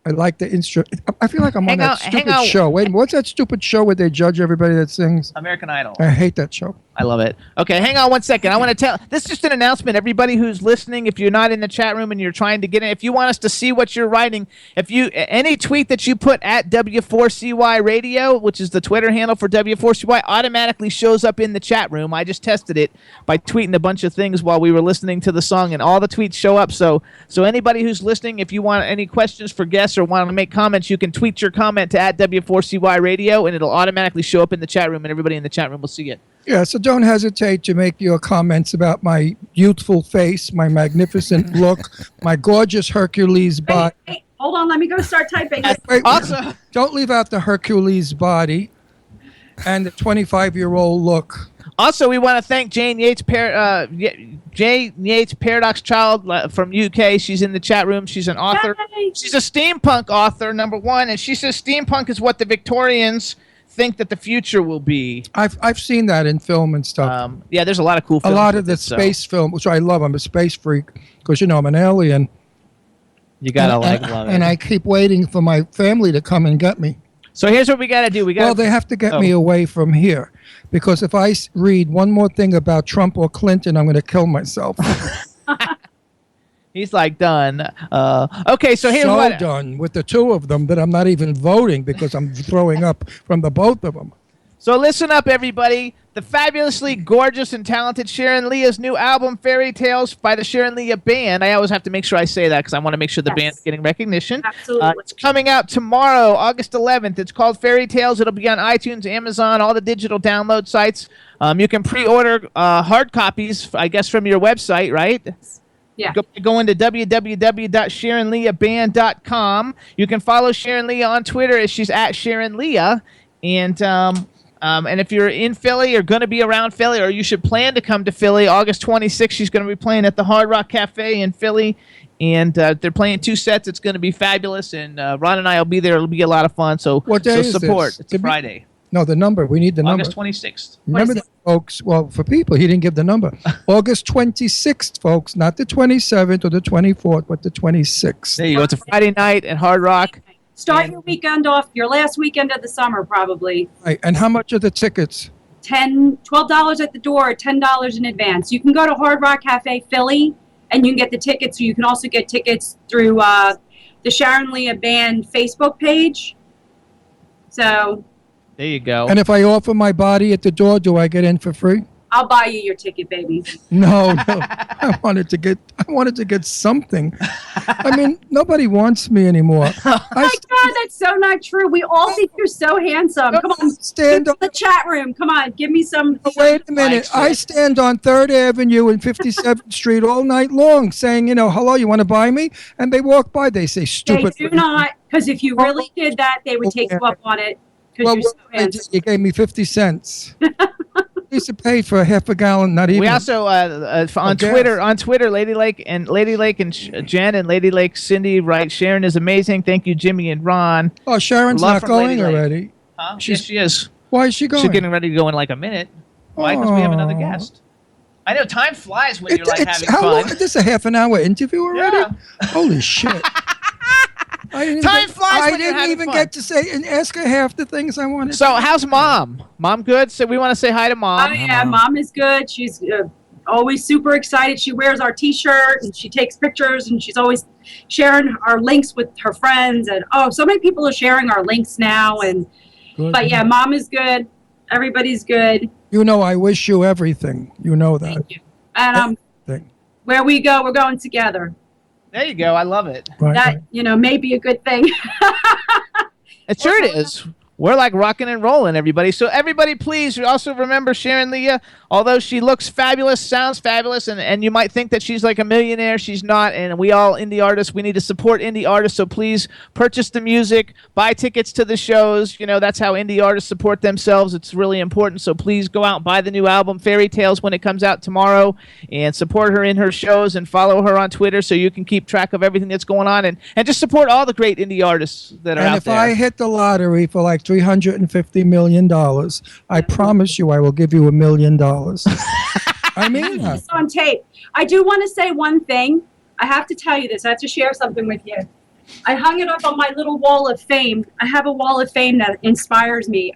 I like the instrument. I feel like I'm on that stupid show. Wait, what's that stupid show where they judge everybody that sings? American Idol. I hate that show. I love it. Okay, hang on one second. I want to tell. This is just an announcement. Everybody who's listening, if you're not in the chat room and you're trying to get in, if you want us to see what you're writing, any tweet that you put at W4CY Radio, which is the Twitter handle for W4CY, automatically shows up in the chat room. I just tested it by tweeting a bunch of things while we were listening to the song, and all the tweets show up. So anybody who's listening, if you want any questions for guests or want to make comments, you can tweet your comment to at W4CY Radio, and it'll automatically show up in the chat room, and everybody in the chat room will see it. Yeah, so don't hesitate to make your comments about my youthful face, my magnificent look, my gorgeous Hercules body. Hey, hold on, let me go start typing. Wait, Also, don't leave out the Hercules body and the 25-year-old look. Also, we want to thank Jane Yates, Jane Yates, Paradox Child from UK. She's in the chat room. She's an author. Yay. She's a steampunk author, number one, and she says steampunk is what the Victorians think that the future will be. I've seen that in film and stuff. Yeah, there's a lot of cool A films. lot of with the it, so space film, which I love. I'm a space freak because, I'm an alien. you gotta love it. And I keep waiting for my family to come and get me. So here's what we gotta do. Well, they have to get me away from here because if I read one more thing about Trump or Clinton, I'm going to kill myself. He's like done. Okay, so here's what. Done with the two of them that I'm not even voting because I'm throwing up from the both of them. So listen up, everybody. The fabulously gorgeous and talented Sharon Lia's new album, Fairy Tales by the Sharon Lia Band. I always have to make sure I say that because I want to make sure the band's getting recognition. Absolutely. It's coming out tomorrow, August 11th. It's called Fairy Tales. It'll be on iTunes, Amazon, all the digital download sites. You can pre-order hard copies, I guess, from your website, right? Yeah. Go into www.sharonliaband.com. You can follow Sharon Lia on Twitter as she's at Sharon Lia. And if you're in Philly or going to be around Philly, or you should plan to come to Philly, August 26th, she's going to be playing at the Hard Rock Cafe in Philly. And they're playing 2 sets. It's going to be fabulous. And Ron and I will be there. It'll be a lot of fun. So, What day is support. this? It's Friday, No, the number. We need the number. August 26th. Remember that, folks. Well, for people, he didn't give the number. August 26th, folks. Not the 27th or the 24th, but the 26th. There you go. It's a Friday night at Hard Rock. Start your weekend off, your last weekend of the summer, probably. Right. And how much are the tickets? $12 at the door, $10 in advance. You can go to Hard Rock Cafe Philly, and you can get the tickets. You can also get tickets through the Sharon Lia Band Facebook page. So There you go. And if I offer my body at the door, do I get in for free? I'll buy you your ticket, baby. No. I wanted to get something. I mean, nobody wants me anymore. Oh my God, that's so not true. We all think you're so handsome. Come on, stand in the chat room. Come on, give me some. Wait a minute. I stand on 3rd Avenue and 57th Street all night long saying, hello, you want to buy me? And they walk by, they say, They stupid. do not, because if you really did that, they would take you up on it. Because Well, you're so handsome. you gave me 50 cents. I used to pay for a half a gallon, not even. We also on gas. Twitter, Lady Lake and Jen and Lady Lake Cindy write, Sharon is amazing. Thank you, Jimmy and Ron. Oh, Sharon's Love not from going Lady Lake. already. Huh? Yes, she is. Why is she going? She's getting ready to go in like a minute. Why? Because we have another guest. I know time flies when you're like having how fun. long? Is this a half an hour interview already? Yeah. Holy shit. Time flies when you're I didn't having even fun. get to say and ask her half the things I wanted. So how's mom? Mom good? So we want to say hi to mom. Oh, yeah, Mom is good. She's always super excited. She wears our T-shirt and she takes pictures and she's always sharing our links with her friends. And so many people are sharing our links now. And Good. but yeah, Mom is good. Everybody's good. I wish you everything. You know that. Thank you. And Everything. Where we go, we're going together. There you go. I love it. Right, That, right. may be a good thing. It sure is. We're like rocking and rolling, everybody. So everybody, please also remember Sharon Lia. Although she looks fabulous, sounds fabulous, and you might think that she's like a millionaire, she's not. And we all indie artists, we need to support indie artists. So please purchase the music, buy tickets to the shows. That's how indie artists support themselves. It's really important. So please go out and buy the new album, Fairy Tales, when it comes out tomorrow, and support her in her shows and follow her on Twitter so you can keep track of everything that's going on and just support all the great indie artists that are And out if there. I hit the lottery for like $350 million, I promise you I will give you $1 million. I mean that. It's on tape. I do want to say one thing. I have to tell you this. I have to share something with you. I hung it up on my little wall of fame. I have a wall of fame that inspires me.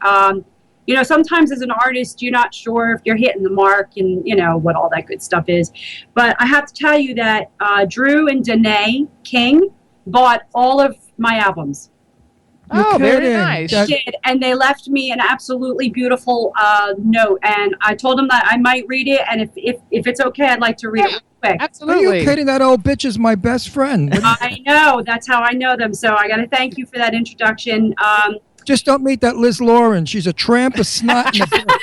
Sometimes as an artist, you're not sure if you're hitting the mark and, what all that good stuff is. But I have to tell you that Drew and Danae King bought all of my albums. Oh, very kidding. nice. That- Did, and they left me an absolutely beautiful note. And I told them that I might read it. And if it's okay, I'd like to read it real quick. Are Absolutely. you kidding? That old bitch is my best friend. I know. That's how I know them. So I got to thank you for that introduction. Just don't meet that Liz Lauren. She's a tramp of snot. In the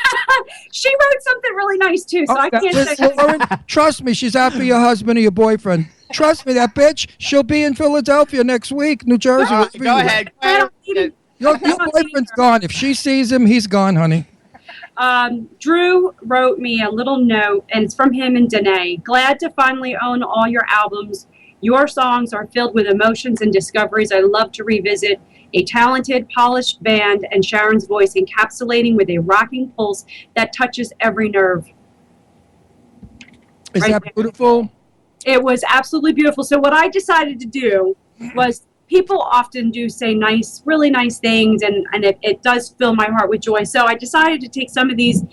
She wrote something really nice, too. So I that can't Liz say. Lauren, trust me, she's after your husband or your boyfriend. Trust me, that bitch, she'll be in Philadelphia next week, New Jersey. Go ahead. I don't even- Your boyfriend's gone. If she sees him, he's gone, honey. Drew wrote me a little note, and it's from him and Danae. Glad to finally own all your albums. Your songs are filled with emotions and discoveries I love to revisit. A talented, polished band, and Sharon's voice encapsulating with a rocking pulse that touches every nerve. Is Right that there. beautiful? It was absolutely beautiful. So what I decided to do was, people often do say really nice things, and it does fill my heart with joy. So I decided to take some of these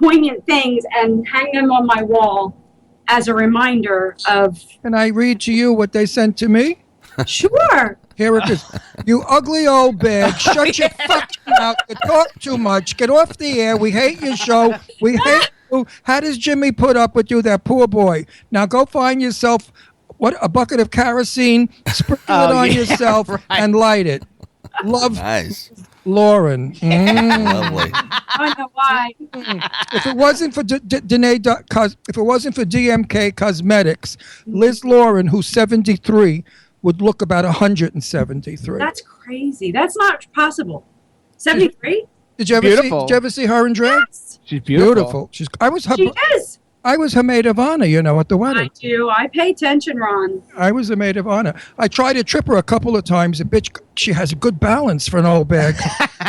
poignant things and hang them on my wall as a reminder of, Can I read to you what they sent to me? sure. Here it is. You ugly old bag. Shut your fucking mouth. You talk too much. Get off the air. We hate your show. We hate you. How does Jimmy put up with you, that poor boy? Now go find yourself a bucket of kerosene, sprinkle it on yourself, and light it. Love, Nice. Lauren. Lovely. I don't know why. If it wasn't for if it wasn't for DMK Cosmetics, Liz Lauren, who's 73, would look about 173. That's crazy. That's not possible. 73? Did you ever see her in drag? Yes, She's beautiful. Beautiful. she is. I was her maid of honor, at the I wedding. do. I pay attention, Ron. I was a maid of honor. I tried to trip her a couple of times. The bitch, she has a good balance for an old bag.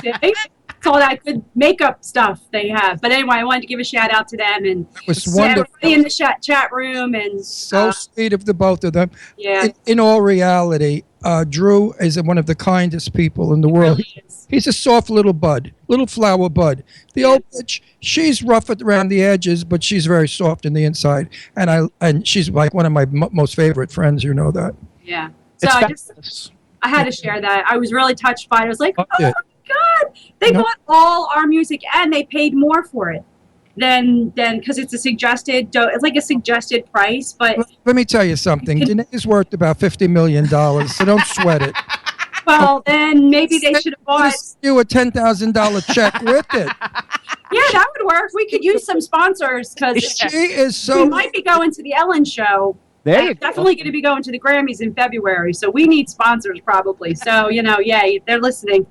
It's all that good makeup stuff they have. But anyway, I wanted to give a shout out to them and It was to wonderful. everybody in the chat room. And So sweet of the both of them. yeah, In all reality, Drew is one of the kindest people in the world. really is. He's a soft little bud, little flower bud. The old bitch, she's rough around the edges, but she's very soft in the inside. And she's like one of my most favorite friends. You know that. Yeah. So It's I had to share that. I was really touched by it. I was like, oh Yeah. my God, they No. bought all our music and they paid more for it than because it's it's like a suggested price. But Let me tell you something. Danae's worth about $50 million, so don't sweat it. well, then maybe they should have bought. You a $10,000 check with it. Yeah, that would work. We could use some sponsors because She is we so. might be going to the Ellen show. There you I'm go. definitely going to be going to the Grammys in February, so we need sponsors probably. So they're listening.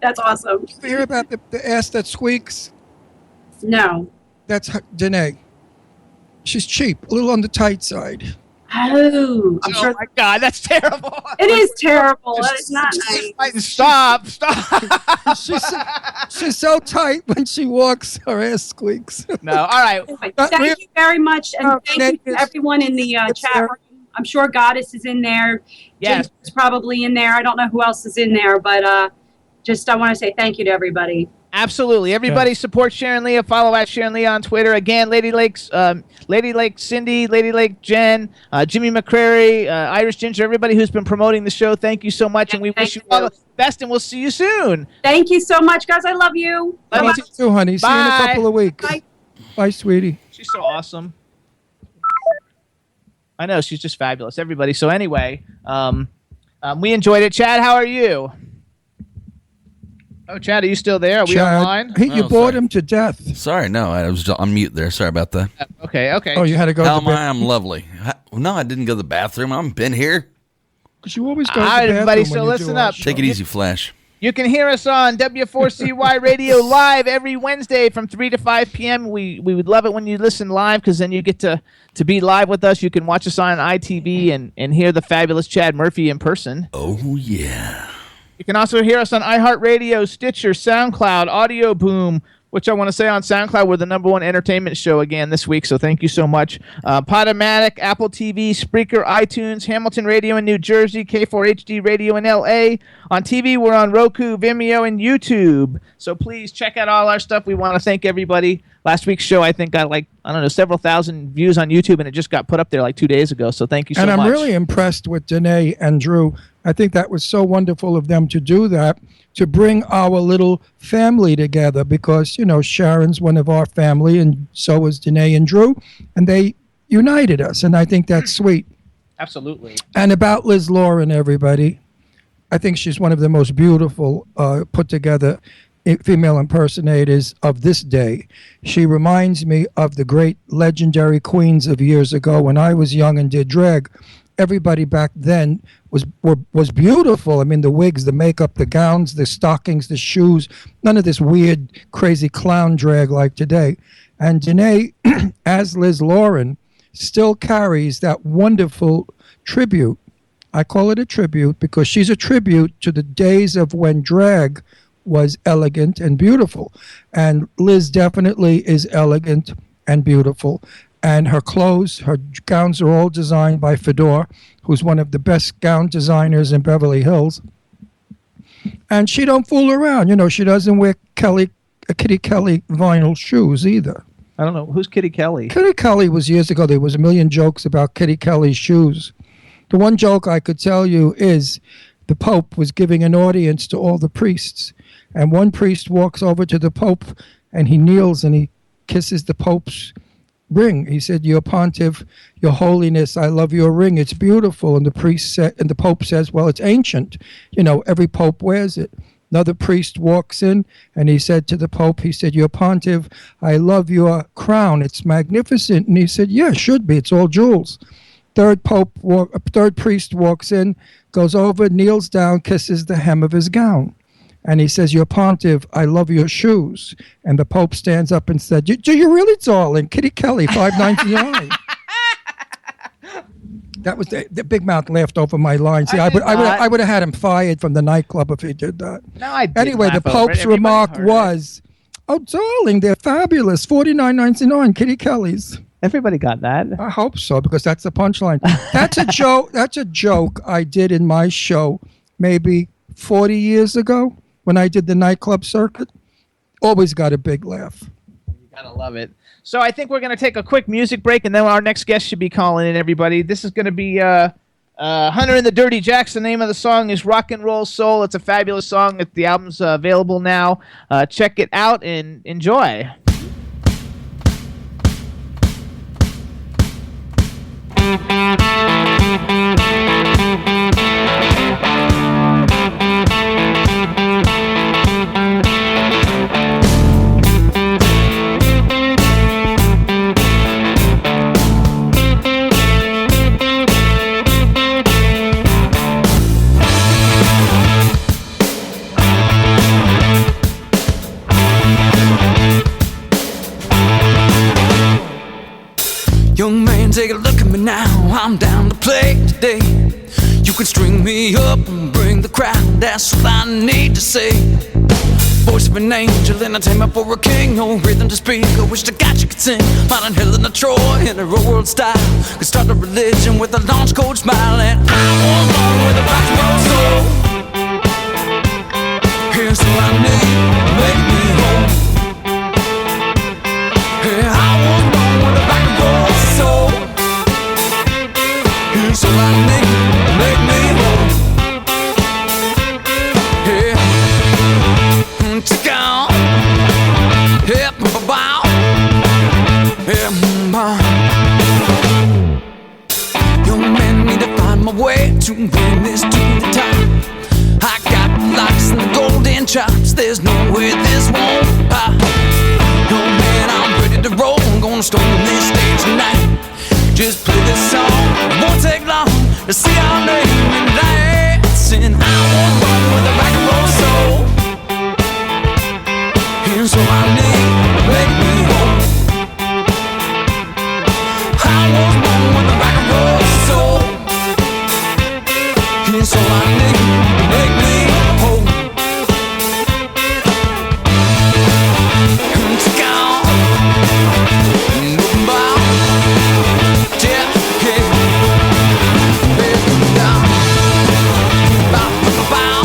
That's awesome. You hear about the ass that squeaks? No. That's Danae. She's cheap, a little on the tight side. Oh, I'm Oh sure my God, that's terrible. it is terrible. It's not nice. Stop. She's so tight when she walks, her ass squeaks. No, all right. Thank you very much, and thank you to everyone in the It's chat there. room. I'm sure Goddess is in there. Yes. James is probably in there. I don't know who else is in there, but I want to say thank you to everybody. Absolutely. Everybody support Sharon Lia. Follow at Sharon Lia on Twitter. Again, Lady Lake Cindy, Lady Lake Jen, Jimmy McCrary, Irish Ginger, everybody who's been promoting the show. Thank you so much, and we wish you all the best, and we'll see you soon. Thank you so much, guys. I love you. Love Love you you too, honey. See you in a Bye. couple of weeks. Bye. Bye, sweetie. She's so awesome. I know, she's just fabulous, everybody. So anyway, we enjoyed it. Chad, how are you? Oh, Chad, are you still there? Are we Chad, online? you bored sorry. him to death. Sorry, no, I was on mute there. Sorry about that. Okay. Oh, you had to go How to am the I? I'm lovely. No, I didn't go to the bathroom. I've been here. Because you always go to All the right, bathroom everybody, when so you listen do our up. show. Take it easy, Flash. You can hear us on W4CY Radio live every Wednesday from 3 to 5 p.m. We would love it when you listen live because then you get to be live with us. You can watch us on ITV and hear the fabulous Chad Murphy in person. Oh, yeah. You can also hear us on iHeartRadio, Stitcher, SoundCloud, Audio Boom, which I want to say on SoundCloud, we're the #1 entertainment show again this week, so thank you so much. Podomatic, Apple TV, Spreaker, iTunes, Hamilton Radio in New Jersey, K4HD Radio in LA. On TV, we're on Roku, Vimeo, and YouTube. So please check out all our stuff. We want to thank everybody. Last week's show, I think, got several thousand views on YouTube, and it just got put up there 2 days ago, so thank you so much. And I'm really impressed with Danae and Drew. I think that was so wonderful of them to do that, to bring our little family together because, Sharon's one of our family and so is Danae and Drew, and they united us, and I think that's sweet. Absolutely. And about Liz Lauren, everybody, I think she's one of the most beautiful put together female impersonators of this day. She reminds me of the great legendary queens of years ago when I was young and did drag. Everybody back then was beautiful. I mean, the wigs, the makeup, the gowns, the stockings, the shoes, none of this weird, crazy clown drag like today. And Janae, as Liz Lauren, still carries that wonderful tribute. I call it a tribute because she's a tribute to the days of when drag was elegant and beautiful. And Liz definitely is elegant and beautiful. And her clothes, her gowns are all designed by Fedor, who's one of the best gown designers in Beverly Hills. And she don't fool around. She doesn't wear Kitty Kelly vinyl shoes either. I don't know. Who's Kitty Kelly? Kitty Kelly was years ago. There was a million jokes about Kitty Kelly's shoes. The one joke I could tell you is the Pope was giving an audience to all the priests. And one priest walks over to the Pope and he kneels and he kisses the Pope's ring. He said, "Your Pontiff, Your Holiness, I love your ring. It's beautiful." And the priest said, and the Pope says, "Well, it's ancient. Every Pope wears it." Another priest walks in and he said to the Pope, he said, "Your Pontiff, I love your crown. It's magnificent." And he said, "Yeah, it should be. It's all jewels." Third priest walks in, goes over, kneels down, kisses the hem of his gown. And he says, "Your Pontiff, I love your shoes." And the Pope stands up and said, "Do you really, darling? Kitty Kelly, $5.99." That was the Big Mouth laughed over my line. See, I would have had him fired from the nightclub if he did that. No, I didn't Anyway, the laugh over Pope's it. Everybody remark heard was, "Oh, darling, they're fabulous. $49.99, Kitty Kelly's." Everybody got that. I hope so, because that's the punchline. That's a joke. That's a joke I did in my show maybe 40 years ago when I did the nightclub circuit. Always got a big laugh. You gotta love it. So I think we're gonna take a quick music break, and then our next guest should be calling in. Everybody, this is gonna be Hunter and the Dirty Jacks. The name of the song is "Rock and Roll Soul." It's a fabulous song. The album's available now. Check it out and enjoy. Young man, take a look at me now. I'm down to play today. You can string me up and bring the crowd. That's all I need to say. Voice of an angel, entertainment for a king. No rhythm to speak. I wish to God you could sing. Modern Helen of Troy in a real world style. Could start a religion with a launch coach smile. And I was born with a rock and roll soul. Here's all I need, make me whole. Yeah, I was born with a rock and roll soul. Here's all I need, make me whole. Yeah, check out. Yeah, bow. Yeah, bow. to bring this to the top. I got the locks and the golden chops. There's no way this won't pop. Yo, man, I'm ready to roll. I'm gonna storm this stage tonight. Just play this song. It won't take long to see our name and dance. And I won't run with a rock and roll soul. Here's what I need to make me whole. I was born with a rock and roll soul. Here's all I need to make me whole. It's gone. Yeah, yeah. Down. Bow, bow, bow.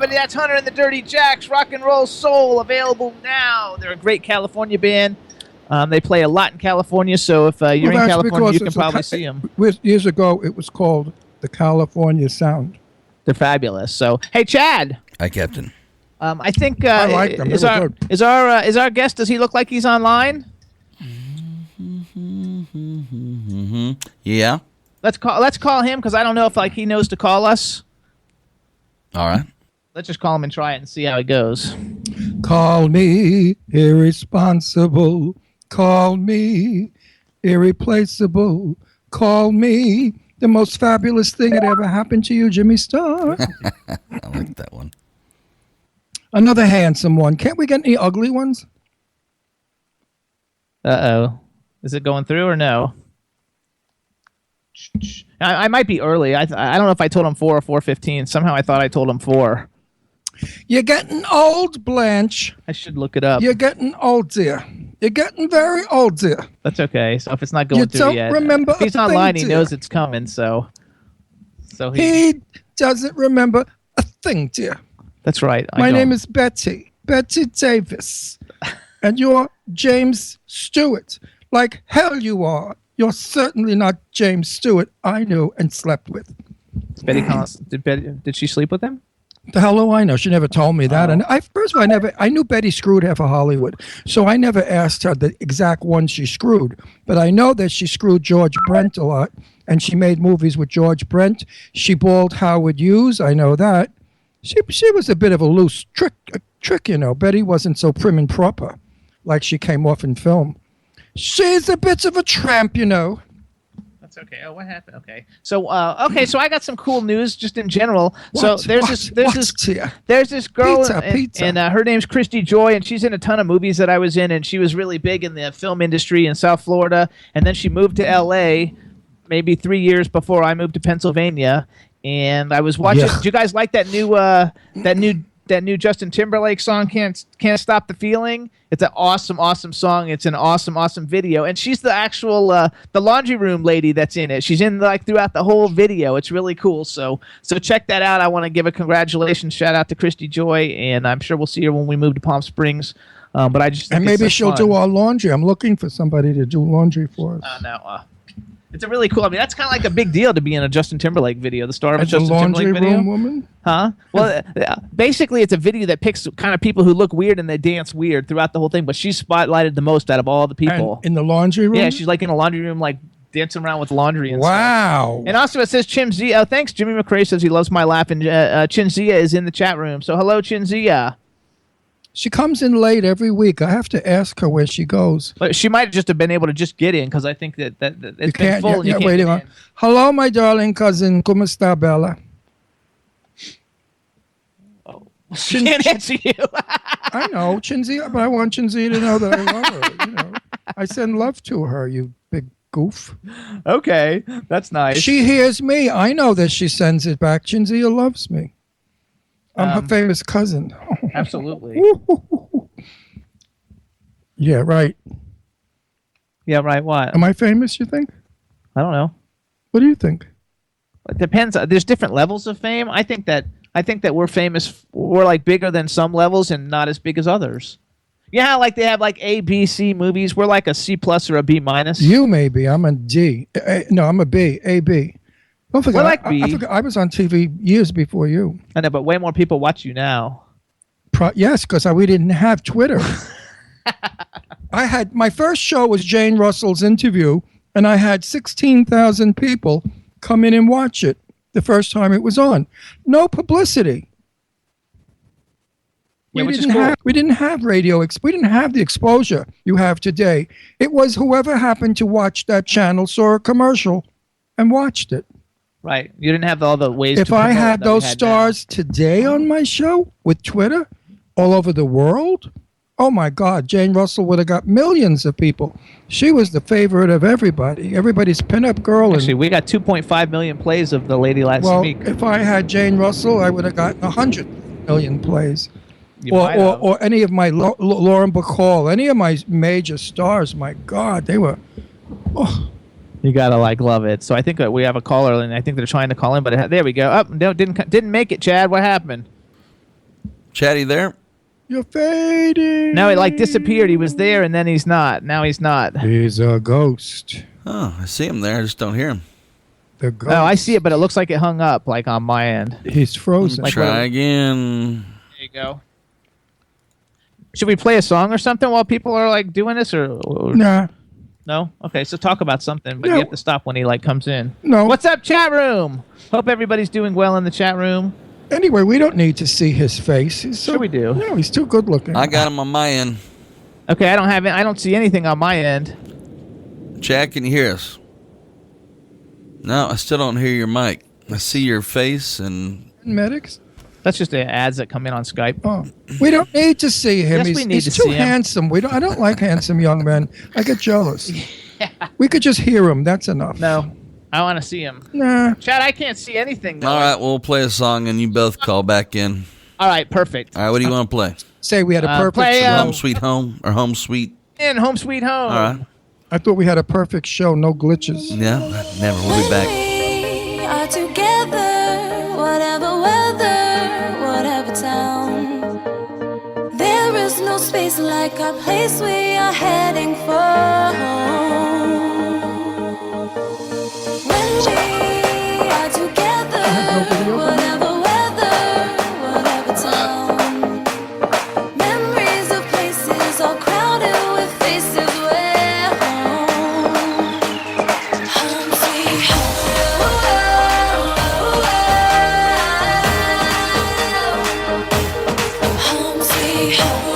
That's Hunter and the Dirty Jacks, Rock and Roll Soul, available now. They're a great California band. They play a lot in California, so if you're in California, you can probably see them. Years ago, it was called the California Sound. They're fabulous. So, hey, Chad. Hi, Captain. I think I like them. Is our guest? Does he look like he's online? Yeah. Let's call him because I don't know if he knows to call us. All right. Let's just call him and try it and see how it goes. Call me irresponsible. Call me irreplaceable. Call me the most fabulous thing that ever happened to you, Jimmy Star. I like that one. Another handsome one. Can't we get any ugly ones? Uh-oh. Is it going through or no? I might be early. I don't know if I told him 4 or 4:15. Somehow I thought I told him 4. You're getting old, Blanche. I should look it up. You're getting old, dear. You're getting very old, dear. That's okay. So if it's not going through yet, remember if he's online, he knows it's coming. So he doesn't remember a thing, dear. That's right. My name is Betty Davis, and you're James Stewart. Like hell you are. You're certainly not James Stewart I knew and slept with. Betty Collins, did she sleep with him? The hell do I know? She never told me that. And first of all, I knew Betty screwed half of Hollywood. So I never asked her the exact one she screwed. But I know that she screwed George Brent a lot. And she made movies with George Brent. She balled Howard Hughes. I know that. She was a bit of a loose trick, you know. Betty wasn't so prim and proper like she came off in film. She's a bit of a tramp, you know. That's okay. Oh, what happened? Okay. So so I got some cool news just in general. There's this girl pizza. and her name's Christy Joy, and she's in a ton of movies that I was in, and she was really big in the film industry in South Florida, and then she moved to L.A. maybe 3 years before I moved to Pennsylvania, and I was watching. Yeah. Do you guys like that new Justin Timberlake song, Can't Stop the Feeling? It's an awesome song. It's an awesome video. And she's the actual the laundry room lady that's in it. She's in throughout the whole video. It's really cool. So check that out. I want to give a congratulations shout out to Christy Joy, and I'm sure we'll see her when we move to Palm Springs. But I just think maybe she'll do our laundry. I'm looking for somebody to do laundry for us. It's a really cool. I mean, that's kind of like a big deal to be in a Justin Timberlake video, the star of a Justin laundry Timberlake video. Room woman? Huh? Well, basically, it's a video that picks kind of people who look weird and they dance weird throughout the whole thing. But she's spotlighted the most out of all the people. And in the laundry room? Yeah, she's in a laundry room, dancing around with laundry and wow. stuff. And also, it says Chinzia. Thanks, Jimmy McRae says he loves my laugh, and Chinzia is in the chat room. So hello, Chinzia. She comes in late every week. I have to ask her where she goes. But she might just have been able to just get in because I think that it's been full and you can't waiting get on. in. Hello, my darling cousin. ¿Cómo está, Bella? She can't answer you. I know, Chinzy, but I want Chinzy to know that I love her. You know, I send love to her, you big goof. Okay, that's nice. She hears me. I know that she sends it back. Chinzy loves me. I'm her famous cousin. Absolutely. Yeah, right. Yeah, right. What? Am I famous, you think? I don't know. What do you think? It depends. There's different levels of fame. I think that we're famous. We're like bigger than some levels and not as big as others. Yeah, like they have like A, B, C movies. We're like a C plus or a B minus. You maybe. I'm a D. No, I'm a B. A B. Don't forget. We're like B. I forgot, I was on TV years before you. I know, but way more people watch you now. Yes, because we didn't have Twitter. I had my first show was Jane Russell's interview, and I had 16,000 people come in and watch it the first time it was on. No publicity. Yeah, we didn't have radio. We didn't have the exposure you have today. It was whoever happened to watch that channel saw a commercial and watched it. Right. You didn't have all the ways. If I had those stars today on my show with Twitter all over the world, oh my God, Jane Russell would have got millions of people. She was the favorite of everybody. Everybody's pinup girl. Actually, we got 2.5 million plays of The Lady Last Week. If I had Jane Russell, I would have gotten 100 million plays. Or any of my Lauren Bacall, any of my major stars. My God, they were. Oh. You gotta love it. So I think we have a caller, and I think they're trying to call in. But there we go. Up, no, didn't make it. Chad, what happened? Chad, you there? You're fading. No, he disappeared. He was there, and then he's not. Now he's not. He's a ghost. Oh, I see him there. I just don't hear him. The ghost. Oh, I see it, but it looks like it hung up, on my end. He's frozen. Try again. There you go. Should we play a song or something while people are doing this, or? Nah. No? Okay, so talk about something, but you have to stop when he comes in. No. What's up, chat room? Hope everybody's doing well in the chat room. Anyway, we don't need to see his face. Sure we do. No, he's too good looking. I got him on my end. Okay, I don't see anything on my end. Chad, can you hear us? No, I still don't hear your mic. I see your face and... Medics? That's just the ads that come in on Skype. Oh, we don't need to see him. Yes, He's too handsome. I don't like handsome young men. I get jealous. Yeah. We could just hear him. That's enough. No, I want to see him. Nah. Chad, I can't see anything, though. All right, we'll play a song and you both call back in. All right, perfect. All right, what do you want to play? Say we had a perfect play, show. Home Sweet Home or Home Sweet? In Home Sweet Home. All right. I thought we had a perfect show. No glitches. Yeah, never. We'll be back. We are together, whatever weather, whatever town. There is no space like our place we are heading for. When we are together, whatever weather, whatever town. Memories of places all crowded with faces where home. Home sweet home, sweet home.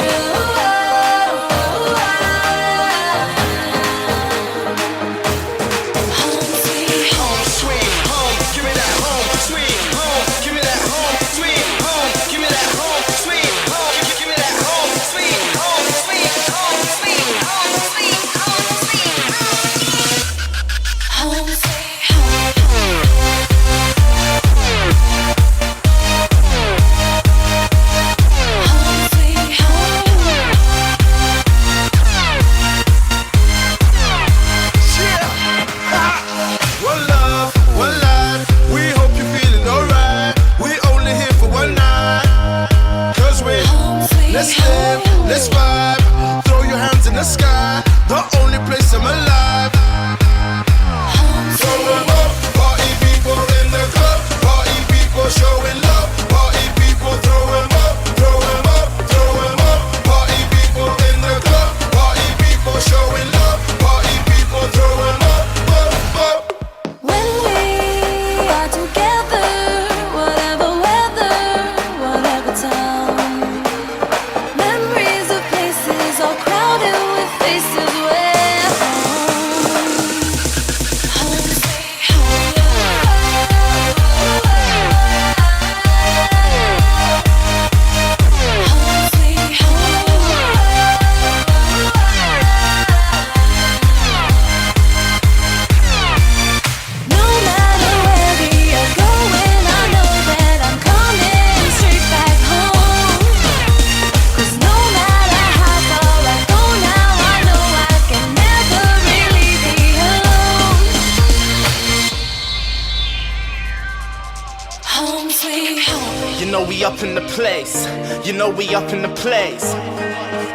know we up in the place. You know we up in the place.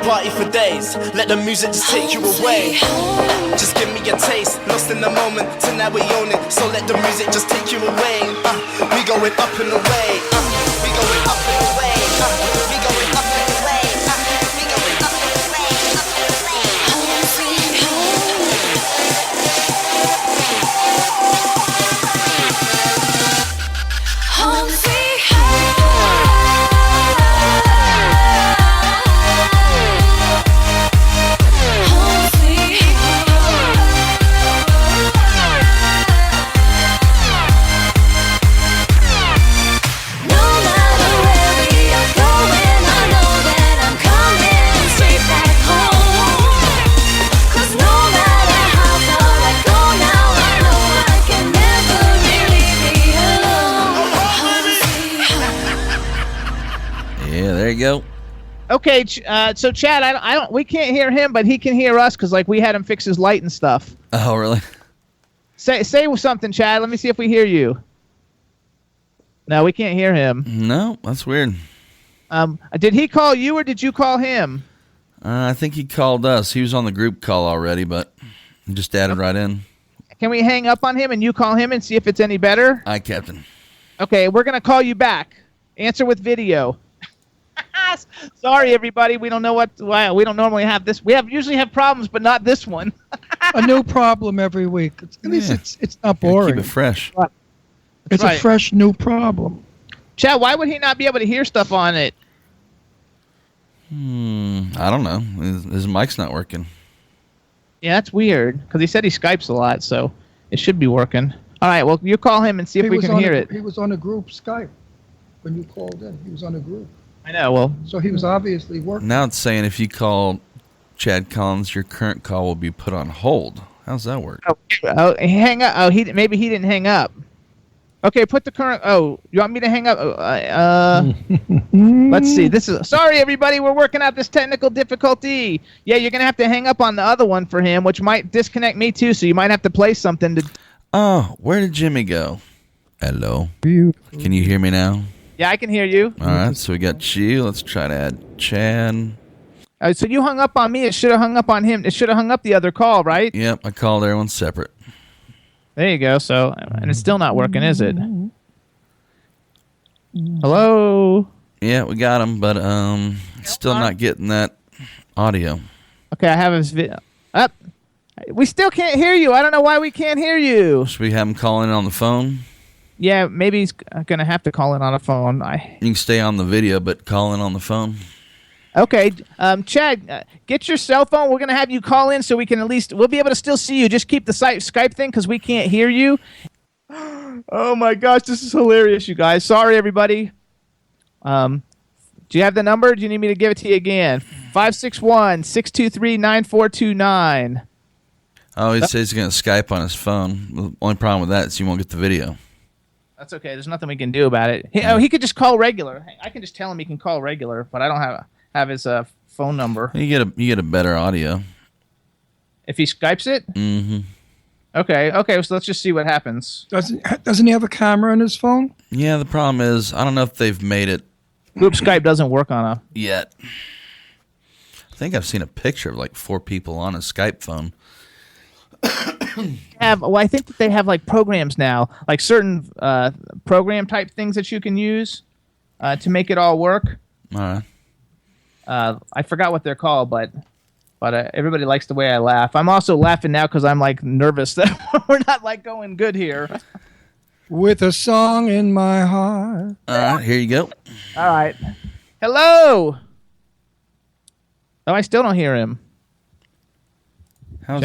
Party for days. Let the music just take you away. Just give me a taste. Lost in the moment. Tonight we own it. So let the music just take you away. We going up and away. We going up and away. We going up and away. We going up and away. Home sweet home. Home sweet home. There you go. Okay, so Chad, I don't. We can't hear him, but he can hear us because like we had him fix his light and stuff. Oh, really? Say something, Chad. Let me see if we hear you. No, we can't hear him. No, that's weird. Did he call you or did you call him? I think he called us. He was on the group call already, but he just added right in. Can we hang up on him and you call him and see if it's any better? Aye, Captain. Okay, we're gonna call you back. Answer with video. Sorry, everybody. We don't know why we don't normally have this. We usually have problems, but not this one. A new problem every week. At least it's not boring. Keep it fresh. It's a fresh new problem. Chad, why would he not be able to hear stuff on it? I don't know. His mic's not working. Yeah, that's weird because he said he Skypes a lot, so it should be working. All right, well, you call him and see if we can hear it. He was on a group Skype when you called in. He was on a group. I know, well. So he was obviously working. Now it's saying if you call Chad Collins, your current call will be put on hold. How's that work? Oh, hang up. Oh, maybe he didn't hang up. Okay, put the current. Oh, you want me to hang up? Let's see. Sorry, everybody. We're working out this technical difficulty. Yeah, you're gonna have to hang up on the other one for him, which might disconnect me too. So you might have to play something to. Oh, where did Jimmy go? Hello. Can you hear me now? Yeah, I can hear you. All right, so we got you. Let's try to add Chad. So you hung up on me. It should have hung up on him. It should have hung up the other call, right? Yep, I called everyone separate. There you go. So, and it's still not working, is it? Hello? Yeah, we got him, but still not getting that audio. Okay, I have his video. Up. We still can't hear you. I don't know why we can't hear you. Should we have him call in on the phone? Yeah, maybe he's going to have to call in on a phone. You can stay on the video, but call in on the phone. Okay. Chad, get your cell phone. We're going to have you call in so we can we'll be able to still see you. Just keep the Skype thing because we can't hear you. Oh, my gosh. This is hilarious, you guys. Sorry, everybody. Do you have the number? Do you need me to give it to you again? 561-623-9429. Oh, he says he's going to Skype on his phone. The only problem with that is you won't get the video. That's okay. There's nothing we can do about it. He could just call regular. I can just tell him he can call regular, but I don't have his phone number. You get a better audio if he Skypes it. Mm-hmm. Okay. So let's just see what happens. Doesn't he have a camera on his phone? Yeah. The problem is I don't know if they've made it. Group Skype doesn't work on yet. I think I've seen a picture of like 4 people on a Skype phone. I think that they have like programs now, like certain program type things that you can use to make it all work. All right. I forgot what they're called, but everybody likes the way I laugh. I'm also laughing now because I'm like nervous that we're not like going good here. With a song in my heart. All right, here you go. All right. Hello. Oh, I still don't hear him. How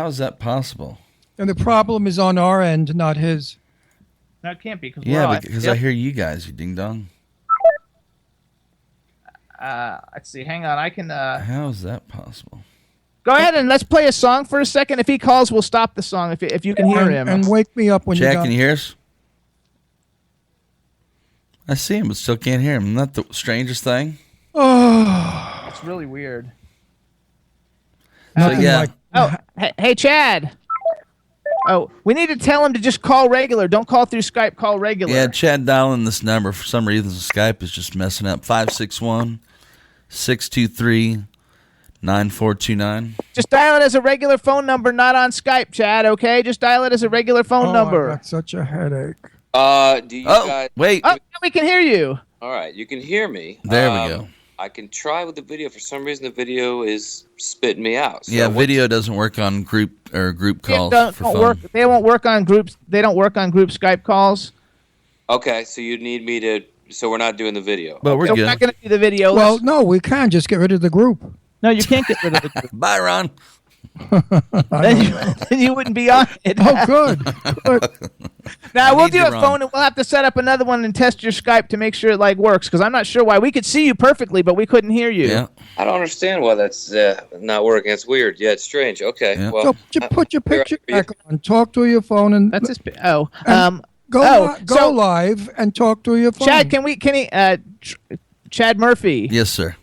is that possible? And the problem is on our end, not his. No, it can't be. Because I hear you guys, you ding dong. Let's see. Hang on. I can. How is that possible? Go ahead and let's play a song for a second. If he calls, we'll stop the song if you can hear him. And wake me up when you're done. Jack, can you hear us? I see him, but still can't hear him. Isn't that the strangest thing? Oh. It's really weird. So, yeah. Hey, Chad. Oh, we need to tell him to just call regular. Don't call through Skype. Call regular. Yeah, Chad dialing this number. For some reason, Skype is just messing up. 561-623-9429. Just dial it as a regular phone number, not on Skype, Chad, okay? Just dial it as a regular phone number. I got such a headache. Do you guys... Wait. Oh, we can hear you. All right, you can hear me. There we go. I can try with the video. For some reason, the video is spitting me out. So yeah, video doesn't work on group calls for phone. Work. They won't work on groups. They don't work on group Skype calls. Okay, so you need me to... So we're not doing the video. But we're We're good. not going to do the video. Well, no, we can just get rid of the group. No, you can't get rid of the group. Bye, Ron. then you wouldn't be on it. Oh, good. Now we'll do a Ron. phone, and we'll have to set up another one and test your Skype to make sure it works. Because I'm not sure why we could see you perfectly, but we couldn't hear you. Yeah. I don't understand why that's not working. It's weird. Yeah, it's strange. Okay, Yeah. well... So just put your picture back on. Talk through your phone and That's his. go live and talk through your phone. Chad, Chad Murphy. Yes, sir.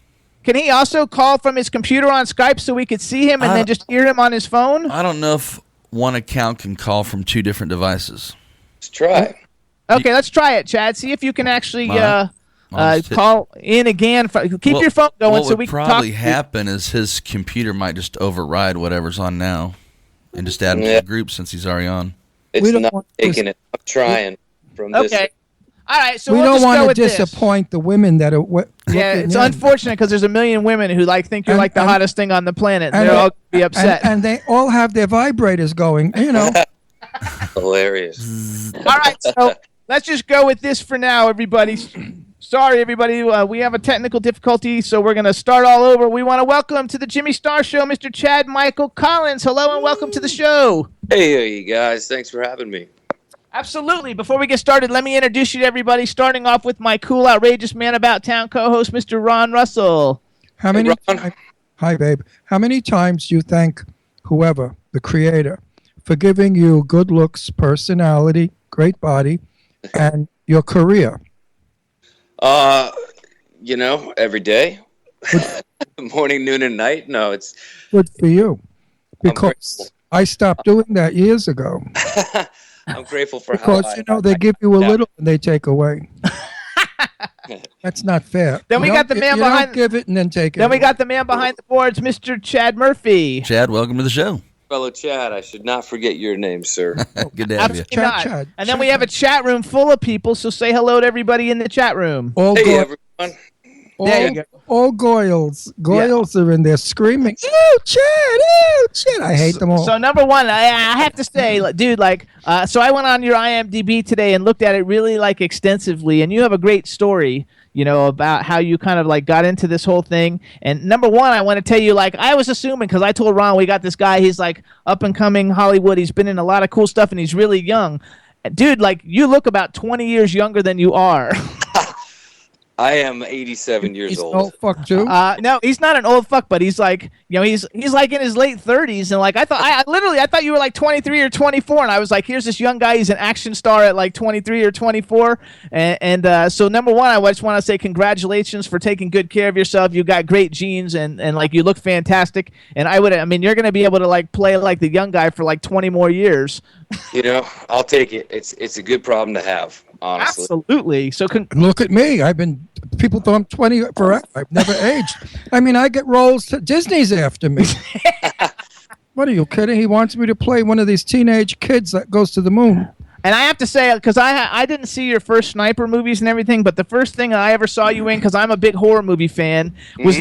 Can he also call from his computer on Skype so we could see him and then just hear him on his phone? I don't know if one account can call from two different devices. Let's try. Okay, let's try it, Chad. See if you can actually Honest call in again. Keep your phone going so we can talk. What would probably happen is his computer might just override whatever's on now and just add him to the group since he's already on. It's not taking it. I'm trying from this. Okay. All right, so we we'll don't just go want to with this. disappoint the women that are. Yeah, it's unfortunate because there's a million women who think you're the hottest thing on the planet. And they're all gonna be upset. And they all have their vibrators going. You know. Hilarious. All right, so let's just go with this for now, everybody. Sorry, everybody. We have a technical difficulty, so we're going to start all over. We want to welcome to the Jimmy Star Show, Mr. Chad Michael Collins. Hello and welcome to the show. Hey, you guys. Thanks for having me. Absolutely. Before we get started, let me introduce you to everybody, starting off with my cool, outrageous man about town co-host, Mr. Ron Russell. How many? Hi, babe. How many times do you thank whoever, the creator, for giving you good looks, personality, great body, and your career? Every day. Morning, noon, and night. No, it's good for you. Because I stopped doing that years ago. I'm grateful for because they give you a little and they take away. That's not fair. Then we got the man behind. Give it and then take it. Then we got the man behind the boards, Mr. Chad Murphy. Chad, welcome to the show. Fellow Chad, I should not forget your name, sir. Good to have you. Chad. And then we have a chat room full of people, so say hello to everybody in the chat room. Hey, everyone. There you go. All Goyles are in there screaming, "Ew, Chad! Ew, Chad!" I hate them all. So number one, I have to say, dude, so I went on your IMDb today and looked at it really extensively, and you have a great story, about how you kind of got into this whole thing. And number one, I want to tell you, I was assuming, because I told Ron we got this guy, he's up and coming Hollywood, he's been in a lot of cool stuff, and he's really young, dude. You look about 20 years younger than you are. I am 87 years old. He's an old fuck too. No, he's not an old fuck, but he's he's in his late 30s, and I thought you were 23 or 24, and I was here's this young guy, he's an action star at 23 or 24, and so number one, I just want to say congratulations for taking good care of yourself. You got great genes, and you look fantastic, and you're gonna be able to play the young guy for 20 more years. I'll take it. It's a good problem to have. Honestly. Absolutely. So look at me. People thought I'm 20 forever. I've never aged. I get roles. Disney's after me. What are you kidding? He wants me to play one of these teenage kids that goes to the moon. And I have to say, because I didn't see your first Sniper movies and everything, but the first thing I ever saw you in, because I'm a big horror movie fan, was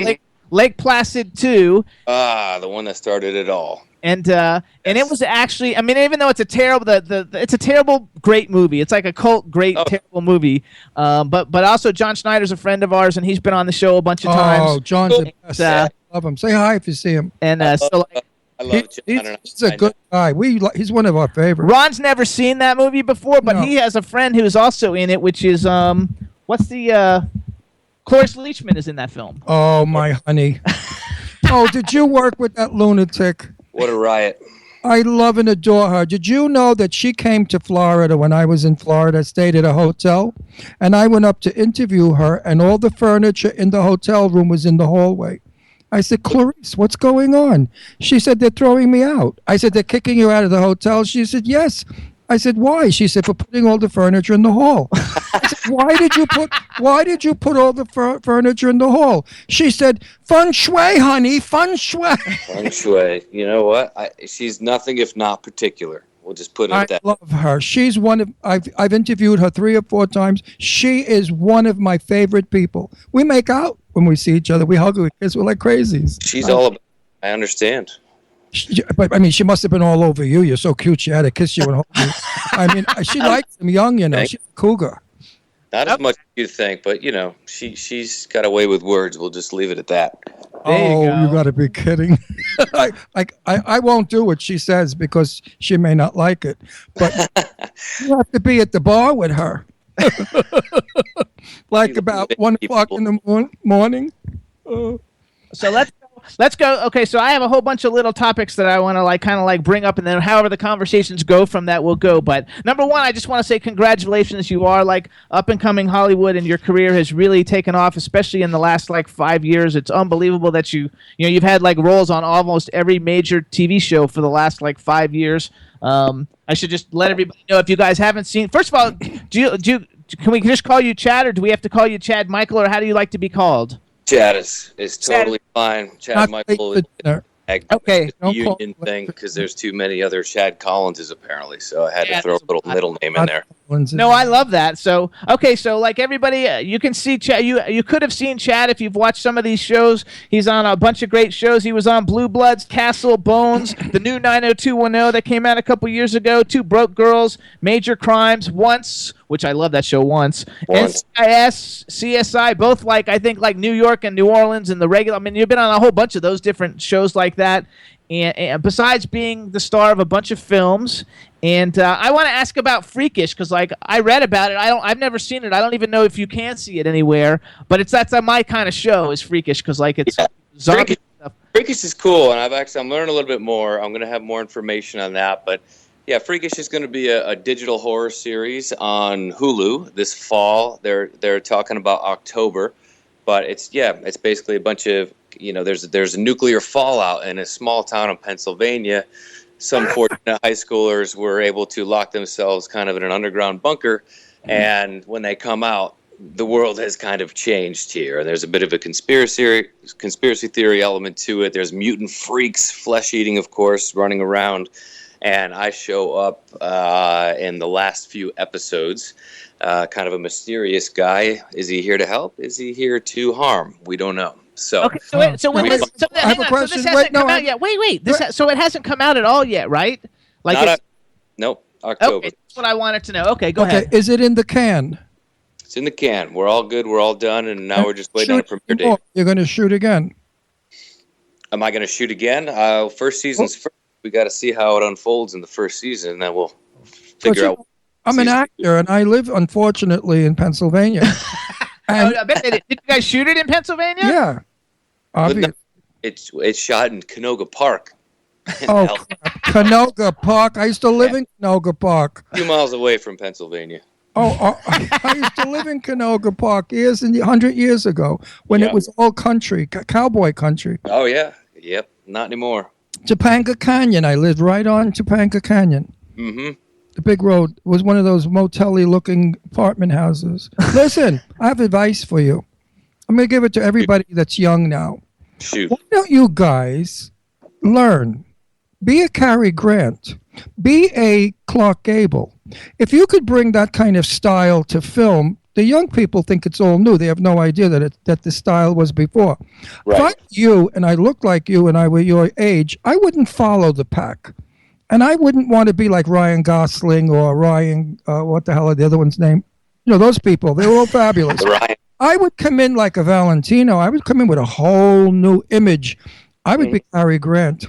Lake Placid 2. The one that started it all. And it was actually, even though it's a terrible, it's a terrible great movie. It's like a cult great terrible movie. But also John Schneider's a friend of ours, and he's been on the show a bunch of times. Oh, John's the best. I love him. Say hi if you see him. And I love John. He's a good guy. He's one of our favorites. Ron's never seen that movie before, but he has a friend who's also in it, which is what's the Cloris Leachman is in that film. Oh my honey. Oh, did you work with that lunatic? What a riot. I love and adore her. Did you know that she came to Florida when I was in Florida, stayed at a hotel, and I went up to interview her, and all the furniture in the hotel room was in the hallway. I said, Clarice, what's going on? She said, they're throwing me out. I said, they're kicking you out of the hotel? She said, yes. I said, why? She said, for putting all the furniture in the hall. I said, why did you put all the furniture in the hall? She said, feng shui, honey, feng shui. Feng shui. You know what? She's nothing if not particular. We'll just put it at that. I love her. She's one of, I've interviewed her 3 or 4 times. She is one of my favorite people. We make out when we see each other. We hug, we kiss, we're like crazies. She's all about, I understand. But I mean, she must have been all over you. You're so cute. She had to kiss you and hold you. I mean, she likes him young, you know. She's a cougar. Not as much as you think, but you know, she's got a way with words. We'll just leave it at that. You got to be kidding. I won't do what she says because she may not like it. But you have to be at the bar with her. Like about 1 o'clock in the morning. So let's go. Okay, so I have a whole bunch of little topics that I want to kind of bring up, and then however the conversations go from that, we'll go. But number one, I just want to say congratulations. You are up and coming Hollywood, and your career has really taken off, especially in the last 5 years. It's unbelievable that you've had roles on almost every major TV show for the last 5 years. I should just let everybody know if you guys haven't seen. First of all, can we just call you Chad, or do we have to call you Chad Michael, or how do you like to be called? Chad is totally fine. Chad Michael is okay. a union thing because there's too many other Chad Collinses apparently, so I had to throw a little middle name in there. No, I love that. So okay, so everybody, you can see Chad. You could have seen Chad if you've watched some of these shows. He's on a bunch of great shows. He was on Blue Bloods, Castle, Bones, the new 90210 that came out a couple years ago, Two Broke Girls, Major Crimes, Once, which I love that show, Once. NCIS, CSI, both I think New York and New Orleans and the regular. I mean, you've been on a whole bunch of those different shows like that. And besides being the star of a bunch of films, and I want to ask about Freakish because I read about it. I've never seen it. I don't even know if you can see it anywhere. But that's my kind of show is Freakish because it's zombie stuff. Freakish is cool, and I'm learning a little bit more. I'm going to have more information on that, but. Yeah, Freakish is going to be a digital horror series on Hulu this fall. They're talking about October, but it's basically a bunch of there's a nuclear fallout in a small town in Pennsylvania. Some fortunate high schoolers were able to lock themselves kind of in an underground bunker, and when they come out, the world has kind of changed here. And there's a bit of a conspiracy theory element to it. There's mutant freaks, flesh eating, of course, running around. And I show up in the last few episodes, kind of a mysterious guy. Is he here to help? Is he here to harm? We don't know. So, okay, so I have a question. So this hasn't come out yet. Wait. So it hasn't come out at all yet, right? Nope, October. Okay, that's what I wanted to know. Okay, go ahead. Is it in the can? It's in the can. We're all good. We're all done, and now we're just waiting on a premiere date. You're going to shoot again? Am I going to shoot again? First season's first. We got to see how it unfolds in the first season, and then we'll figure out. I'm an actor, and I live, unfortunately, in Pennsylvania. And, did you guys shoot it in Pennsylvania? Yeah, obviously. It's shot in Canoga Park. Oh, Canoga Park! I used to live in Canoga Park. A few miles away from Pennsylvania. I used to live in Canoga Park 100 years ago when it was all country, cowboy country. Oh yeah, yep. Not anymore. Topanga Canyon. I lived right on Topanga Canyon. Mm-hmm. The big road was one of those motel-y looking apartment houses. Listen, I have advice for you. I'm going to give it to everybody that's young now. Shoot. Why don't you guys learn? Be a Cary Grant. Be a Clark Gable. If you could bring that kind of style to film, the young people think it's all new. They have no idea that the style was before. Right. If I were you and I looked like you and I were your age, I wouldn't follow the pack. And I wouldn't want to be like Ryan Gosling or Ryan, what the hell are the other one's name? Those people. They were all fabulous. Ryan. I would come in like a Valentino. I would come in with a whole new image. I would be Cary Grant.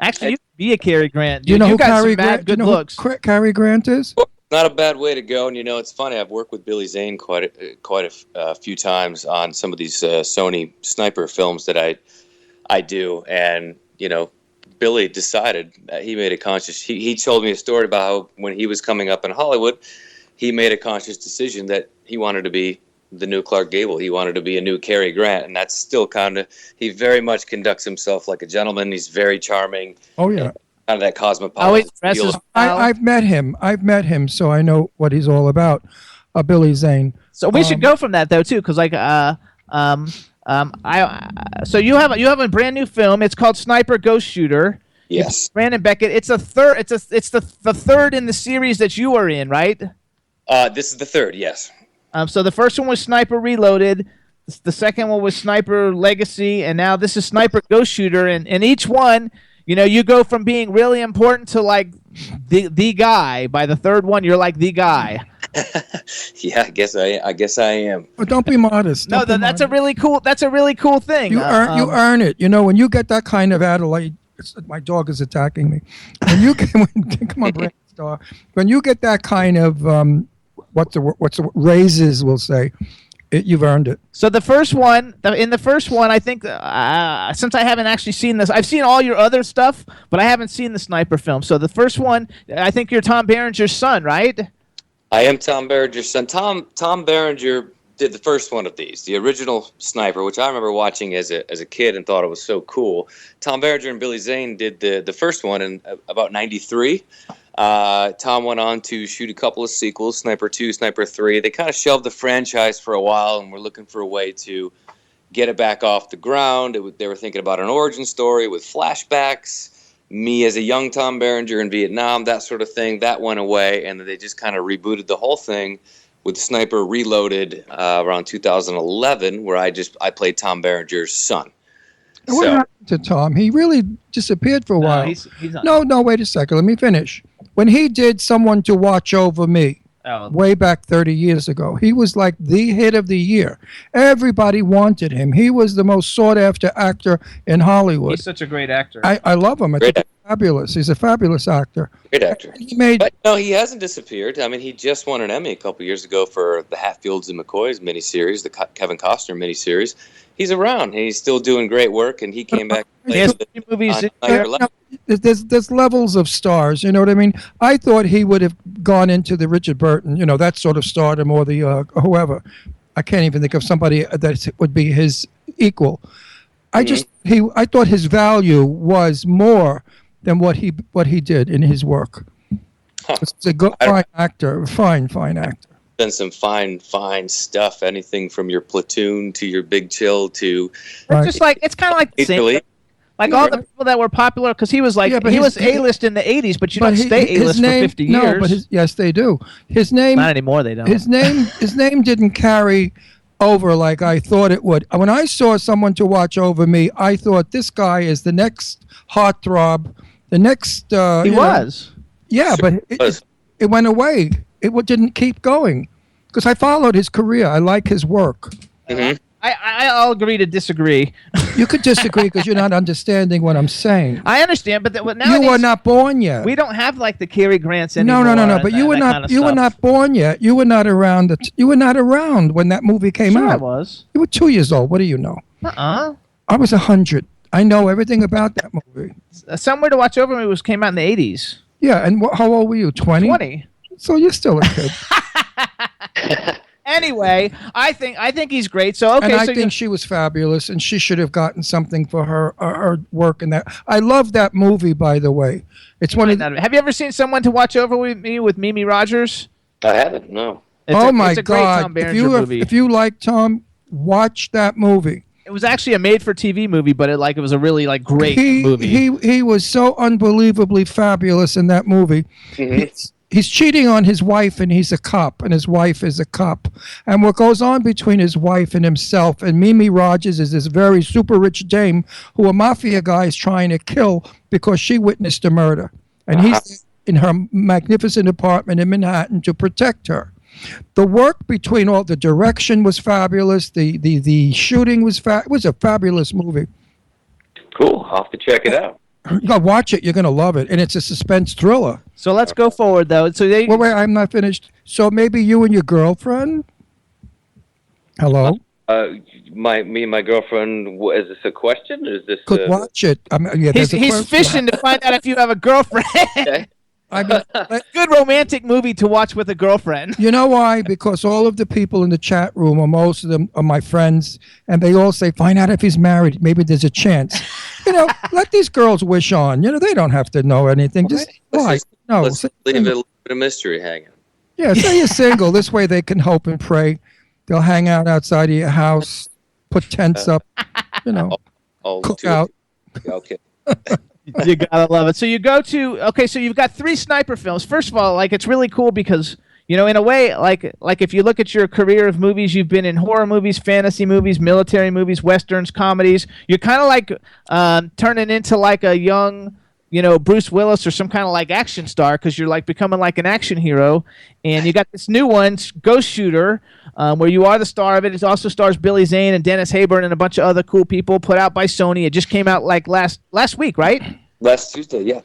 Actually, you could be a Cary Grant. You know who Cary Grant? Good looks. Cary Grant is? Not a bad way to go, and it's funny. I've worked with Billy Zane quite a few times on some of these Sony sniper films that I do, and Billy decided he made a conscious. He told me a story about how when he was coming up in Hollywood, he made a conscious decision that he wanted to be the new Clark Gable. He wanted to be a new Cary Grant, and that's still kind of, he very much conducts himself like a gentleman. He's very charming. Oh yeah. Kind of that cosmopolitan. Always dresses feel. well. I've met him, so I know what he's all about. Billy Zane. So we should go from that though too, because like so you have a brand new film. It's called Sniper Ghost Shooter. Yes. It's Brandon Beckett. It's the third in the series that you are in, right? This is the third, yes. So the first one was Sniper Reloaded. The second one was Sniper Legacy, and now this is Sniper Ghost Shooter. And each one, you go from being really important to like the guy. By the third one, you're like the guy. Yeah, I guess I am. Well, don't be modest. No, that's a really cool. That's a really cool thing. You earn it. When you get that kind of accolade. My dog is attacking me. When you come on, Brand Star. When you get that kind of what's the raises, we'll say, you've earned it. So the first one, I think since I haven't actually seen this, I've seen all your other stuff, but I haven't seen the Sniper film. So the first one, I think you're Tom Berenger's son, right? I am Tom Berenger's son. Tom Berenger did the first one of these, the original Sniper, which I remember watching as a kid and thought it was so cool. Tom Berenger and Billy Zane did the first one in about 93. Tom went on to shoot a couple of sequels, Sniper 2, Sniper 3. They kind of shelved the franchise for a while and were looking for a way to get it back off the ground. They were thinking about an origin story with flashbacks, me as a young Tom Berenger in Vietnam, that sort of thing. That went away, and they just kind of rebooted the whole thing with Sniper Reloaded around 2011, where I played Tom Berenger's son. What happened to Tom? He really disappeared for a while. He's not. No, wait a second. Let me finish. When he did Someone to Watch Over Me, way back 30 years ago, he was like the hit of the year. Everybody wanted him. He was the most sought-after actor in Hollywood. He's such a great actor. I love him. Fabulous. He's a fabulous actor. Great actor. But no, he hasn't disappeared. I mean, he just won an Emmy a couple years ago for the Hatfields and McCoys miniseries, the Kevin Costner miniseries. He's around. He's still doing great work, and he came back. He has movies. There's levels of stars. You know what I mean? I thought he would have gone into the Richard Burton, that sort of stardom, or the whoever. I can't even think of somebody that would be his equal. I thought his value was more than what he did in his work. It's a good, fine actor, fine actor. Done some fine stuff. Anything from your Platoon to your Big Chill to. It's just like it's kind of like the same. Like all the people that were popular, because he was like he was A-list in the '80s, but you don't stay A-list for 50 years. No, but yes, they do. His name not anymore. They don't. His name didn't carry over like I thought it would. When I saw Someone to Watch Over Me, I thought this guy is the next heartthrob, the next. He was. Yeah, but it went away. It didn't keep going because I followed his career. I like his work. Mm-hmm. I'll agree to disagree. You could disagree because you're not understanding what I'm saying. I understand, but nowadays, you were not born yet. We don't have like the Cary Grants anymore. No. But you were not. You were not born yet. You were not around. You were not around when that movie came out. I was. You were 2 years old. What do you know? I was 100. I know everything about that movie. Somewhere to Watch Over Me came out in the 80s. Yeah, and how old were you? 20. 20. So you're still a kid. Anyway, I think he's great. So okay, and I think she was fabulous, and she should have gotten something for her work in that. I love that movie, by the way. It's one of. Have you ever seen Someone to Watch Over Me with Mimi Rogers? I haven't. No. My God! Great Tom Berenger movie. If you like Tom, watch that movie. It was actually a made-for-TV movie, but it was a really great movie. He was so unbelievably fabulous in that movie. Mm-hmm. He's cheating on his wife, and he's a cop, and his wife is a cop. And what goes on between his wife and himself, and Mimi Rogers is this very super rich dame who a mafia guy is trying to kill because she witnessed a murder. And he's in her magnificent apartment in Manhattan to protect her. The work between all the direction was fabulous. The shooting was it was a fabulous movie. Cool. I'll have to check it out. You gotta watch it. You're gonna love it, and it's a suspense thriller. So let's go forward, though. So wait, I'm not finished. So maybe you and your girlfriend. Hello. Me and my girlfriend. Is this a question? Or is this? Could watch it. He's fishing to find out if you have a girlfriend. Okay. I mean, Good romantic movie to watch with a girlfriend. you know why? Because all of the people in the chat room, or most of them, are my friends, and they all say, "Find out if he's married. Maybe there's a chance." Let these girls wish on. They don't have to know anything. Just why? No, Let's leave a little bit of mystery hanging. yeah. Say you're single. This way, they can hope and pray. They'll hang out outside of your house, put tents up. Cook out. Okay. You gotta love it. So you go to so you've got 3 sniper films. First of all, it's really cool because in a way, like if you look at your career of movies, you've been in horror movies, fantasy movies, military movies, westerns, comedies. You're kind of turning into a young, Bruce Willis or some kind of action star because you're becoming an action hero. And you got this new one, Ghost Shooter, where you are the star of it. It also stars Billy Zane and Dennis Haysbert and a bunch of other cool people. Put out by Sony. It just came out last week, right? Last Tuesday, yeah.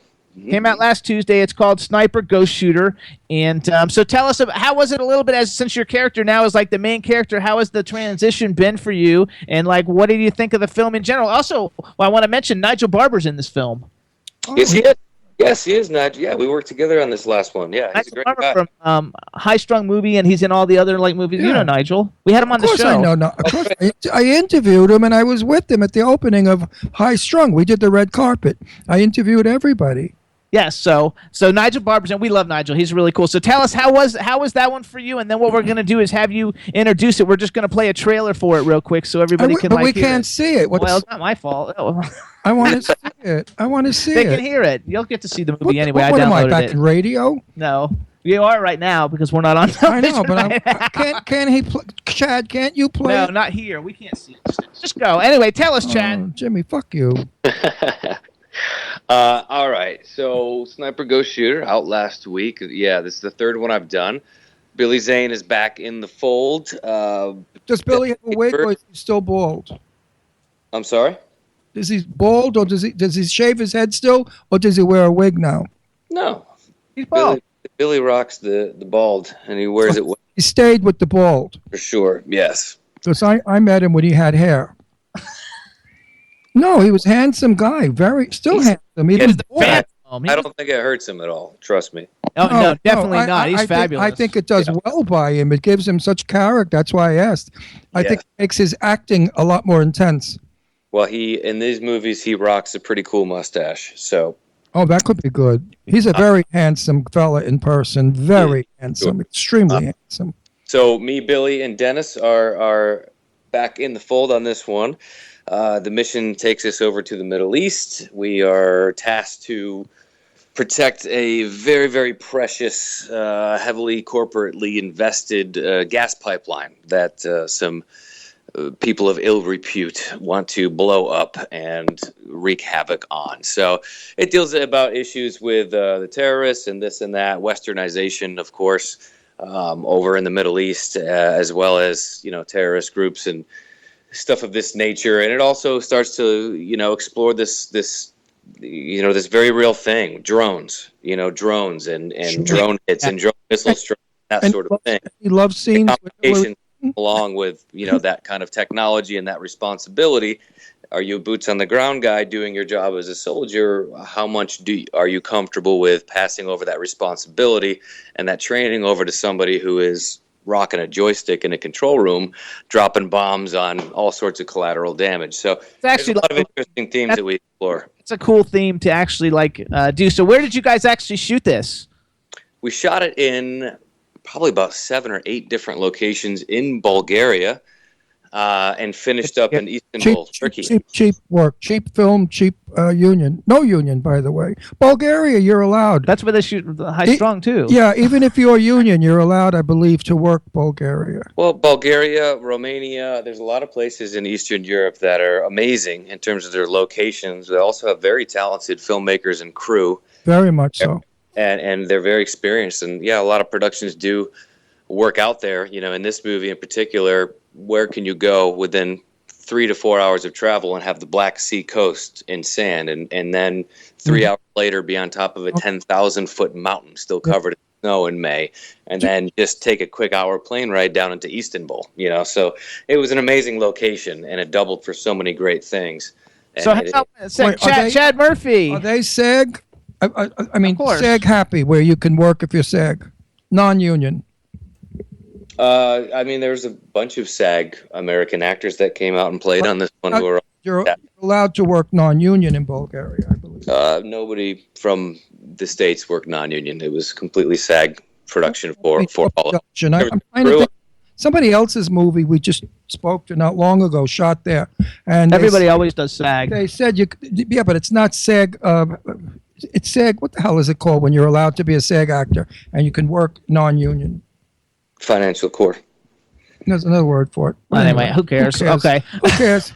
Came out last Tuesday. It's called Sniper Ghost Shooter. And so tell us, how was it a little bit, since your character now is the main character, how has the transition been for you? And what did you think of the film in general? Also, I want to mention Nigel Barber's in this film. Yes, he is. Yes, he is, Nigel. Yeah, we worked together on this last one. Yeah, he's a great guy. From High Strung Movie, and he's in all the other movies. Yeah. You know Nigel. We had him on the show. I know. No, of course, I interviewed him, and I was with him at the opening of High Strung. We did the red carpet. I interviewed everybody. Yes, so Nigel Barber's, and we love Nigel. He's really cool. So tell us, how was that one for you? And then what we're going to do is have you introduce it. We're just going to play a trailer for it real quick so everybody can But we hear can't it. see it. Well, it's not my fault. I want to see it. I want to see They it. can hear it. You'll get to see the movie anyway. What I am I, downloaded back it. in radio? No, you are right now because we're not on I television. know, but right? can he play? Chad, can't you play? No, not here. We can't see it. Just go. Anyway, tell us, Chad. Oh, Jimmy, fuck you. All right. So, Sniper Ghost Shooter out last week. Yeah, this is the 3rd one I've done. Billy Zane is back in the fold. Does Billy have a wig, or is he still bald? I'm sorry? Is he bald, or does he shave his head still, or does he wear a wig now? No. He's bald. Billy rocks the bald, and he wears it He stayed with the bald. for sure. Yes. Because I met him when he had hair. No, he was a handsome guy. Still handsome. Even bald. I don't think it hurts him at all. Trust me. Oh, no, definitely I- not. He's I fabulous. I think it does well by him. It gives him such character. That's why I asked. I think it makes his acting a lot more intense. Well, in these movies, he rocks a pretty cool mustache. So, Oh, that could be good. He's a very handsome fella in person. Very handsome. Extremely handsome. so me, Billy, and Dennis are back in the fold on this one. The mission takes us over to the Middle East. We are tasked to protect a very, very precious, heavily corporately invested gas pipeline that some people of ill repute want to blow up and wreak havoc on. So it deals about issues with the terrorists and this and that, westernization, of course, over in the Middle East, as well as, terrorist groups and stuff of this nature. And it also starts to, explore this very real thing, drones, drones and drone hits and drone missile strikes, that sort of thing. He loves scenes. Along with that kind of technology and that responsibility. Are you a boots on the ground guy doing your job as a soldier? How much are you comfortable with passing over that responsibility and that training over to somebody who is rocking a joystick in a control room, dropping bombs on all sorts of collateral damage? So it's actually a lot of interesting themes that we explore. It's a cool theme to actually do. So where did you guys actually shoot this? We shot it in probably about 7 or 8 different locations in Bulgaria, and finished up in Istanbul, Turkey. Cheap work, cheap film, cheap union. No union, by the way. Bulgaria, you're allowed. That's where they shoot High Strung, too. Yeah, even if you're union, you're allowed, I believe, to work Bulgaria. Well, Bulgaria, Romania, there's a lot of places in Eastern Europe that are amazing in terms of their locations. They also have very talented filmmakers and crew. Very much so. And they're very experienced. And, yeah, a lot of productions do work out there. In this movie in particular, where can you go within 3 to 4 hours of travel and have the Black Sea coast in sand, and then 3 hours later be on top of a 10,000-foot mountain still covered in snow in May, and then just take a quick hour plane ride down into Istanbul, So it was an amazing location, and it doubled for so many great things. So Chad Murphy. Are they SAG? I mean, SAG happy, where you can work if you're SAG, non-union. I mean, there's a bunch of SAG American actors that came out and played on this one who are. You're allowed to work non-union in Bulgaria, I believe. Nobody from the States worked non-union. It was completely SAG production for all of it. I'm trying to think. Somebody else's movie we just spoke to not long ago shot there, and everybody always does SAG. They said but it's not SAG. It's SAG. What the hell is it called when you're allowed to be a SAG actor and you can work non-union? Financial court. There's another word for it. Anyway, who cares? Okay. Who cares?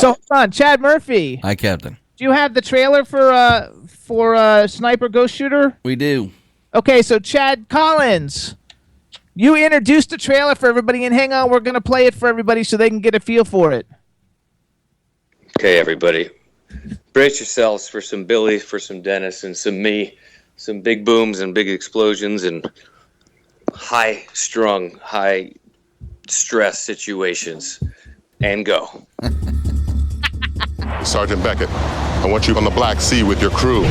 So, hold on, Chad Murphy. Hi, Captain. Do you have the trailer for Sniper Ghost Shooter? We do. Okay, so Chad Collins, you introduced the trailer for everybody, and hang on, we're going to play it for everybody so they can get a feel for it. Okay, everybody. Brace yourselves for some Billy, for some Dennis, and some me. Some big booms and big explosions and high-strung, high-stress situations. And go. Sergeant Beckett, I want you on the Black Sea with your crew.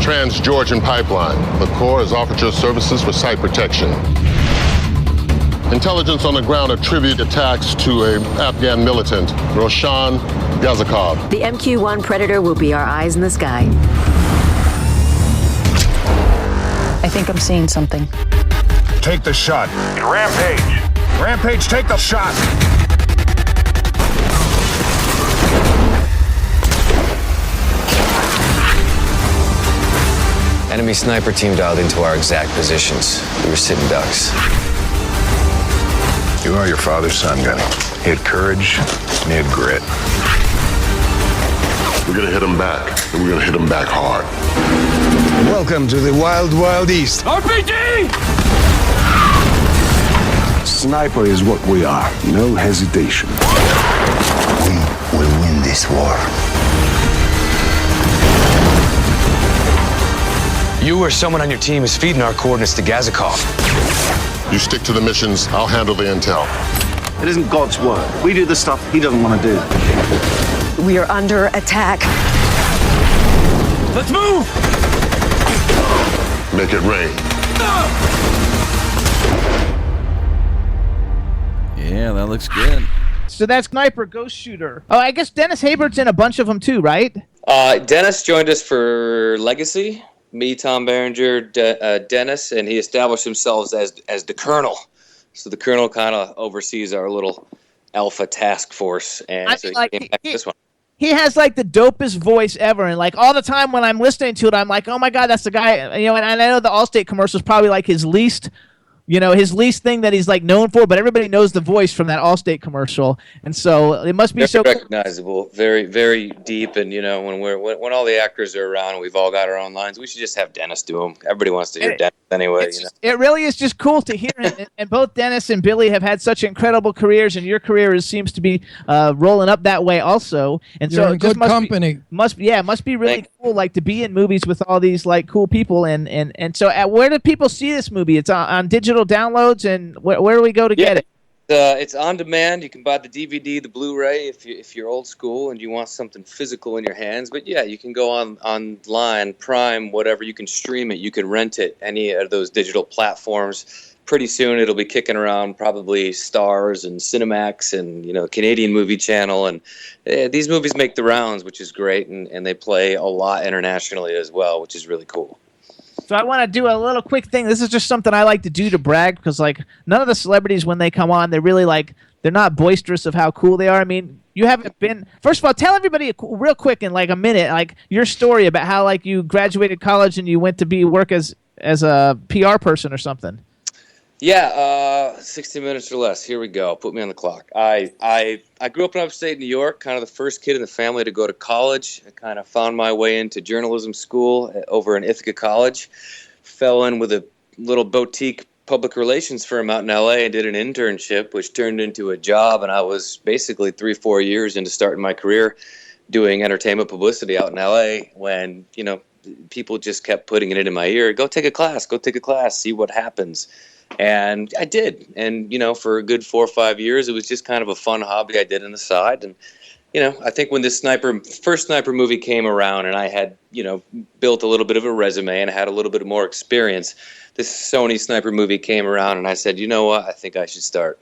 Trans-Georgian Pipeline. The Corps has offered your services for site protection. Intelligence on the ground attribute attacks to an Afghan militant, Roshan Gazakov. The MQ-1 Predator will be our eyes in the sky. I think I'm seeing something. Take the shot. Rampage! Rampage, take the shot! Enemy sniper team dialed into our exact positions. We were sitting ducks. You are your father's son, Gunny. He had courage and he had grit. We're gonna hit him back, and we're gonna hit him back hard. Welcome to the Wild Wild East. RPG! Sniper is what we are. No hesitation. We will win this war. You or someone on your team is feeding our coordinates to Gazakov. You stick to the missions, I'll handle the intel. It isn't God's work. We do the stuff he doesn't want to do. We are under attack. Let's move! Make it rain. Yeah, that looks good. So that's Sniper Ghost Shooter. Oh, I guess Dennis Habert's in a bunch of them too, right? Dennis joined us for Legacy. Me, Tom Berenger, Dennis, and he established himself as the Colonel. So the Colonel kind of oversees our little alpha task force, and so he came back to this one. He has like the dopest voice ever, and like all the time when I'm listening to it, I'm like, oh my god, that's the guy. You know, and I know the Allstate commercial is probably like his least thing that he's like known for, but everybody knows the voice from that Allstate commercial, and so it must be very recognizable, very, very deep. And you know, when all the actors are around, and we've all got our own lines. We should just have Dennis do them. Everybody wants to hear Dennis anyway. It really is just cool to hear it. And both Dennis and Billy have had such incredible careers, and your career seems to be rolling up that way also. And You're so in good company. Must be really cool, like to be in movies with all these like cool people. And so, where do people see this movie? It's on digital downloads, and where do we go to get it? It's on demand. You can buy the DVD, the Blu-ray if you're old school and you want something physical in your hands. But yeah, you can go online, Prime, whatever. You can stream it. You can rent it. Any of those digital platforms. Pretty soon it'll be kicking around probably Stars and Cinemax and Canadian Movie Channel. And these movies make the rounds, which is great, and they play a lot internationally as well, which is really cool. So I want to do a little quick thing. This is just something I like to do to brag, because like none of the celebrities when they come on, they're really like, they're not boisterous of how cool they are. I mean, you haven't been. First of all, tell everybody real quick in like a minute, like your story about how like you graduated college and you went to work as a PR person or something. Yeah, 60 minutes or less. Here we go. Put me on the clock. I grew up in upstate New York, kind of the first kid in the family to go to college. I kind of found my way into journalism school over in Ithaca College. Fell in with a little boutique public relations firm out in L.A. and did an internship, which turned into a job. And I was basically 3-4 years into starting my career doing entertainment publicity out in L.A. when, people just kept putting it in my ear. Go take a class, see what happens. And I did. And, for a good 4 or 5 years, it was just kind of a fun hobby I did on the side. And I think when this first sniper movie came around and I had, built a little bit of a resume and had a little bit more experience, this Sony sniper movie came around and I said, you know what, I think I should start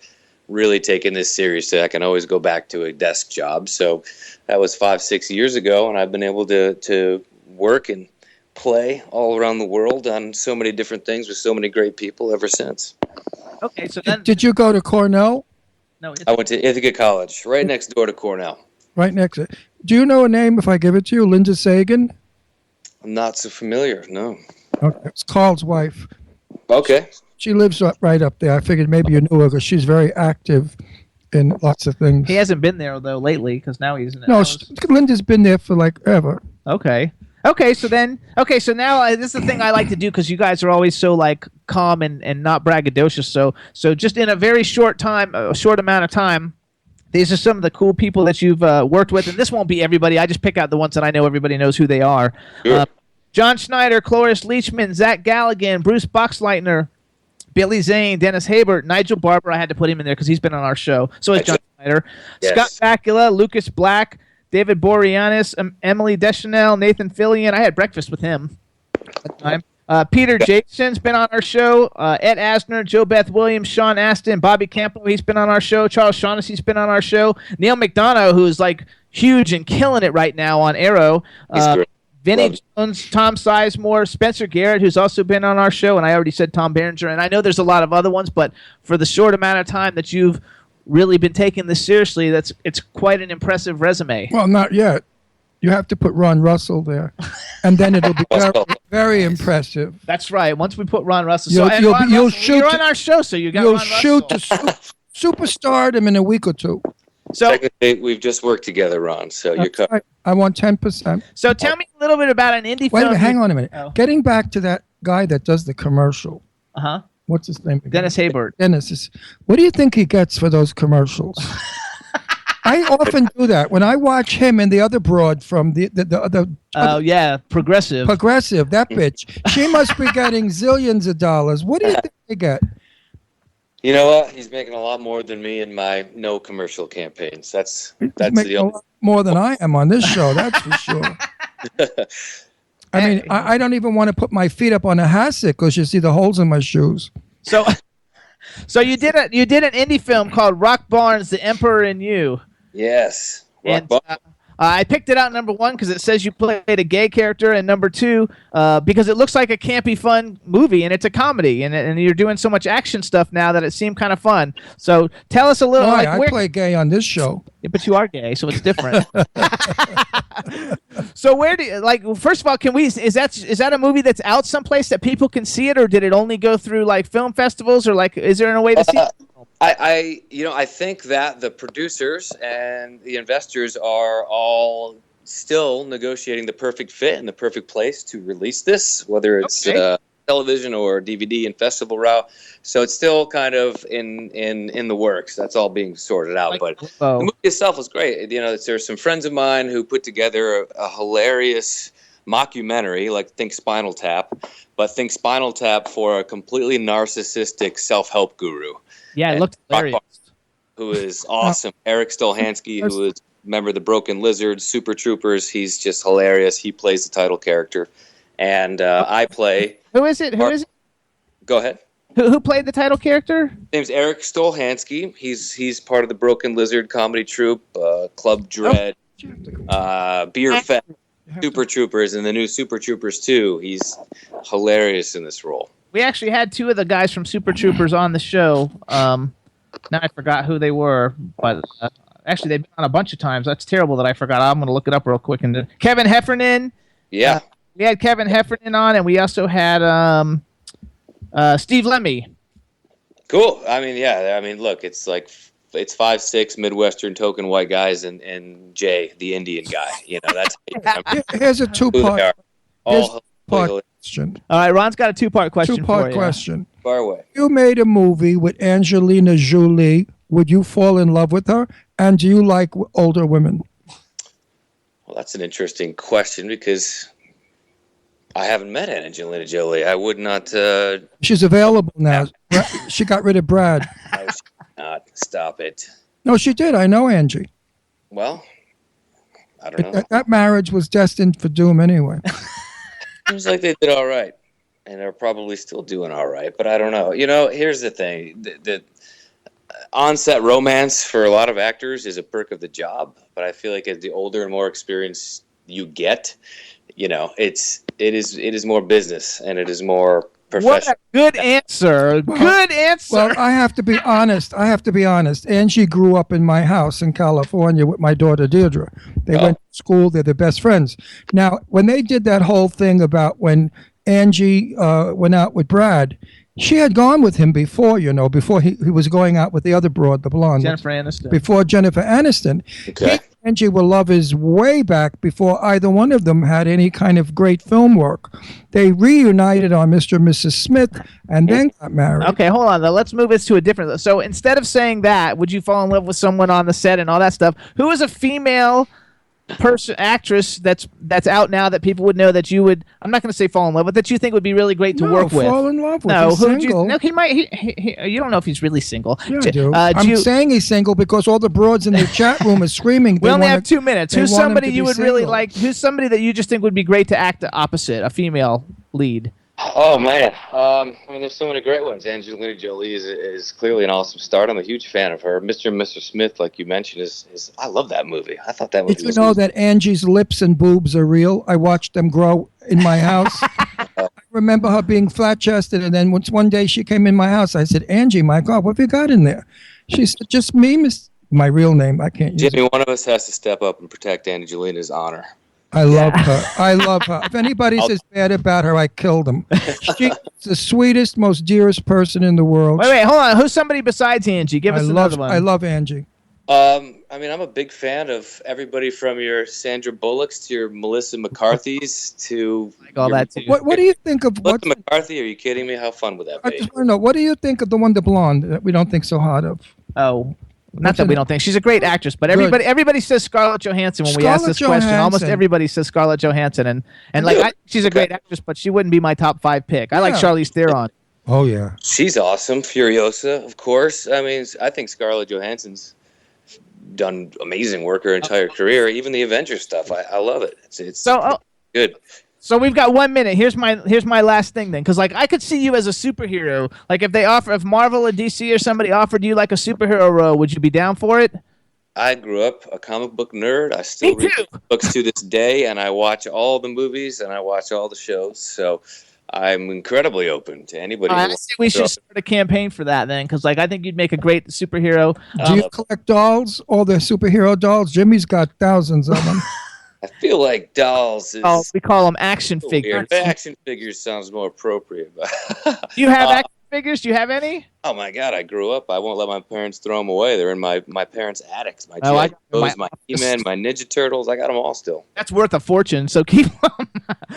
really taking this seriously. I can always go back to a desk job. So that was 5-6 years ago, and I've been able to work and play all around the world on so many different things with so many great people ever since. Okay, so then Did you go to Cornell? No, I went to Ithaca College, right next door to Cornell. Right next to it. Do you know a name if I give it to you? Linda Sagan? I'm not so familiar, no. Okay. It's Carl's wife. Okay. She lives right up there. I figured maybe you knew her because she's very active in lots of things. he hasn't been there though lately because now he's in. No, Linda's been there for like ever. Okay. So now this is the thing I like to do because you guys are always so like calm and not braggadocious. So just in a very short amount of time, these are some of the cool people that you've worked with, and this won't be everybody. I just pick out the ones that I know everybody knows who they are. Sure. John Schneider, Cloris Leachman, Zach Galligan, Bruce Boxleitner, Billy Zane, Dennis Habert, Nigel Barber. I had to put him in there because he's been on our show. So is John Schneider. Yes. Scott Bakula, Lucas Black, David Boreanaz, Emily Deschanel, Nathan Fillion. I had breakfast with him at the time. Peter Jason's been on our show. Ed Asner, Joe Beth Williams, Sean Astin, Bobby Campo, he's been on our show. Charles Shaughnessy's been on our show. Neil McDonough, who is like huge and killing it right now on Arrow. Vinny Jones, Tom Sizemore, Spencer Garrett, who's also been on our show, and I already said Tom Berenger, and I know there's a lot of other ones, but for the short amount of time that you've really been taking this seriously, it's quite an impressive resume. Well, not yet. You have to put Ron Russell there, and then it'll be very, very impressive. That's right. Once we put Ron Russell, you'll shoot. You're on our show, so you got. You'll Ron shoot Russell. to superstardom in a week or two. So technically, we've just worked together, Ron. So you're covered. Right. I want 10%. So tell me a little bit about an indie film. Wait a minute. Hang on a minute. Oh. Getting back to that guy that does the commercial. Uh-huh. What's his name again? Dennis Habert. What do you think he gets for those commercials? I often do that when I watch him and the other broad from the Progressive. That bitch. She must be getting zillions of dollars. What do you think they get? You know what? He's making a lot more than me in my no commercial campaigns. That's the A lot more than I am on this show. That's for sure. I mean, I don't even want to put my feet up on a hassock because you see the holes in my shoes. So you did an indie film called Rock Barnes, The Emperor and You. Yes. I picked it out number 1 because it says you played a gay character, and number 2 because it looks like a campy, fun movie, and it's a comedy, and you're doing so much action stuff now that it seemed kind of fun. So tell us a little. Why? I play gay on this show. Yeah, but you are gay, so it's different. So where do you, first of all, is that a movie that's out someplace that people can see it, or did it only go through like film festivals, or is there a way to see it? I think that the producers and the investors are all still negotiating the perfect fit and the perfect place to release this, whether it's television or DVD and festival route. So it's still kind of in the works. That's all being sorted out. But the movie itself was great. There's some friends of mine who put together a hilarious mockumentary, like think Spinal Tap, but think Spinal Tap for a completely narcissistic self-help guru. Yeah, it looked hilarious. Who is awesome. Eric Stolhansky, who is a member of the Broken Lizards, Super Troopers. He's just hilarious. He plays the title character. And I play... Who is it? Go ahead. Who played the title character? His name's Eric Stolhansky. He's part of the Broken Lizard comedy troupe, Club Dread, Beer Fest, Super Troopers, and the new Super Troopers 2. He's hilarious in this role. We actually had 2 of the guys from Super Troopers on the show. Now I forgot who they were, but actually they've been on a bunch of times. That's terrible that I forgot. I'm going to look it up real quick. And Kevin Heffernan. Yeah. We had Kevin Heffernan on, and we also had Steve Lemmy. Cool. Look, it's 5'6" Midwestern token white guys and Jay, the Indian guy. That's here's a two-part. Question. All right, Ron's got a two-part question. Two-part question. Far away. You made a movie with Angelina Jolie. Would you fall in love with her? And do you like older women? Well, that's an interesting question because I haven't met Angelina Jolie. I would not. She's available now. She got rid of Brad. No, she did not. Stop it. No, she did. I know Angie. Well, I don't know. That marriage was destined for doom anyway. Seems like they did all right, and they're probably still doing all right. But I don't know. You know, here's the thing: the on-set romance for a lot of actors is a perk of the job. But I feel like as the older and more experienced you get, you know, it is more business and it is more professional. What a good answer. Good answer. Well, I have to be honest. Angie grew up in my house in California with my daughter Deirdre. They went to school. They're the best friends. Now, when they did that whole thing about when Angie went out with Brad, she had gone with him before, before he was going out with the other broad, the blonde. Jennifer Aniston. Before Jennifer Aniston. Okay. He and Angie were lovers way back before either one of them had any kind of great film work. They reunited on Mr. and Mrs. Smith and then got married. Okay, hold on though. Let's move this to a different. So instead of saying that, would you fall in love with someone on the set and all that stuff? Who is a female actress that's out now that people would know that you would? I'm not going to say fall in love with, that you think would be really great to work with. Fall in love with. No, he's single. He might. You don't know if he's really single. Yeah, I do. I'm saying he's single because all the broads in the chat room are screaming. We only have 2 minutes. Who's somebody you would really single. like? Who's somebody that you just think would be great to act opposite a female lead? Oh man, I mean, there's so many great ones. Angelina Jolie is clearly an awesome start. I'm a huge fan of her. Mr. and Mr. Smith, like you mentioned, is I love that movie. I thought that movie Did you know that Angie's lips and boobs are real? I watched them grow in my house. I remember her being flat-chested, and then one day she came in my house. I said, Angie, my God, what have you got in there? She said, just me, Miss. My real name, I can't use Jimmy, it. one of us has to step up and protect Angelina's honor. I love her. I love her. If anybody says bad about her, I kill them. She's the sweetest, most dearest person in the world. Wait, hold on. Who's somebody besides Angie? Give us another one. I love Angie. I mean, I'm a big fan of everybody from your Sandra Bullocks to your Melissa McCarthy's to all that too. What do you think of Melissa McCarthy? Are you kidding me? How fun would that I be? just want to know, what do you think of the one, the blonde, that we don't think so hot of? Oh, not that we don't think she's a great actress, but everybody says Scarlett Johansson when we ask this question. Almost everybody says Scarlett Johansson, and like she's a great actress, but she wouldn't be my top 5 pick. I like Charlize Theron. Oh yeah, she's awesome. Furiosa, of course. I mean, I think Scarlett Johansson's done amazing work her entire career. Even the Avengers stuff, I love it. It's so good. So we've got 1 minute. Here's my last thing then, because like I could see you as a superhero. Like if Marvel or DC or somebody offered you like a superhero role, would you be down for it? I grew up a comic book nerd. I still read books to this day, and I watch all the movies and I watch all the shows. So I'm incredibly open to anybody. I think we should start a campaign for that then, because like I think you'd make a great superhero. Do you collect dolls? All the superhero dolls? Jimmy's got thousands of them. I feel like dolls is... Oh, we call them action figures. Action figures sounds more appropriate. Do you have action figures? Do you have any? Oh, my God. I grew up. I won't let my parents throw them away. They're in my parents' attics. My G.I. Joes, my He-Man, my Ninja Turtles. I got them all still. That's worth a fortune, so keep them.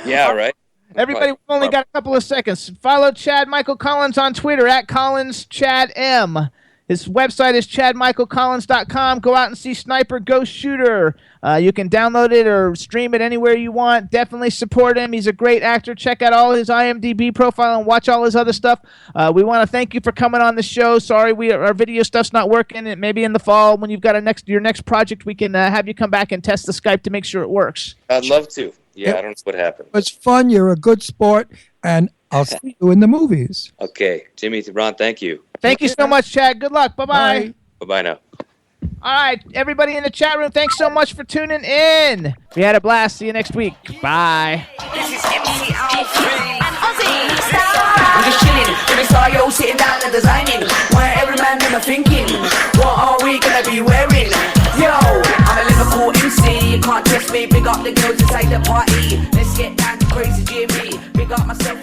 Yeah, right. Everybody, we've only got a couple of seconds. Follow Chad Michael Collins on Twitter at CollinsChadM. His website is chadmichaelcollins.com. Go out and see Sniper Ghost Shooter. You can download it or stream it anywhere you want. Definitely support him. He's a great actor. Check out all his IMDb profile and watch all his other stuff. We want to thank you for coming on the show. Sorry, our video stuff's not working. It maybe in the fall when you've got your next project, we can have you come back and test the Skype to make sure it works. I'd love to. Yeah, I don't know what happened. It's fun. You're a good sport, and I'll see you in the movies. Okay. Jimmy, Ron, thank you. Thank you so much, Chad. Good luck. Bye-bye. Bye-bye now. All right, everybody in the chat room, thanks so much for tuning in. We had a blast. See you next week. Bye. This is MC Alfred and Ozzy. I'm just chilling, with a star, yo, sitting down and designing. Where every man them are thinking, what are we gonna be wearing? Yo, I'm a Liverpool MC. You can't test me. Big up the girls inside the party. Let's get down to crazy Jimmy. Big up myself.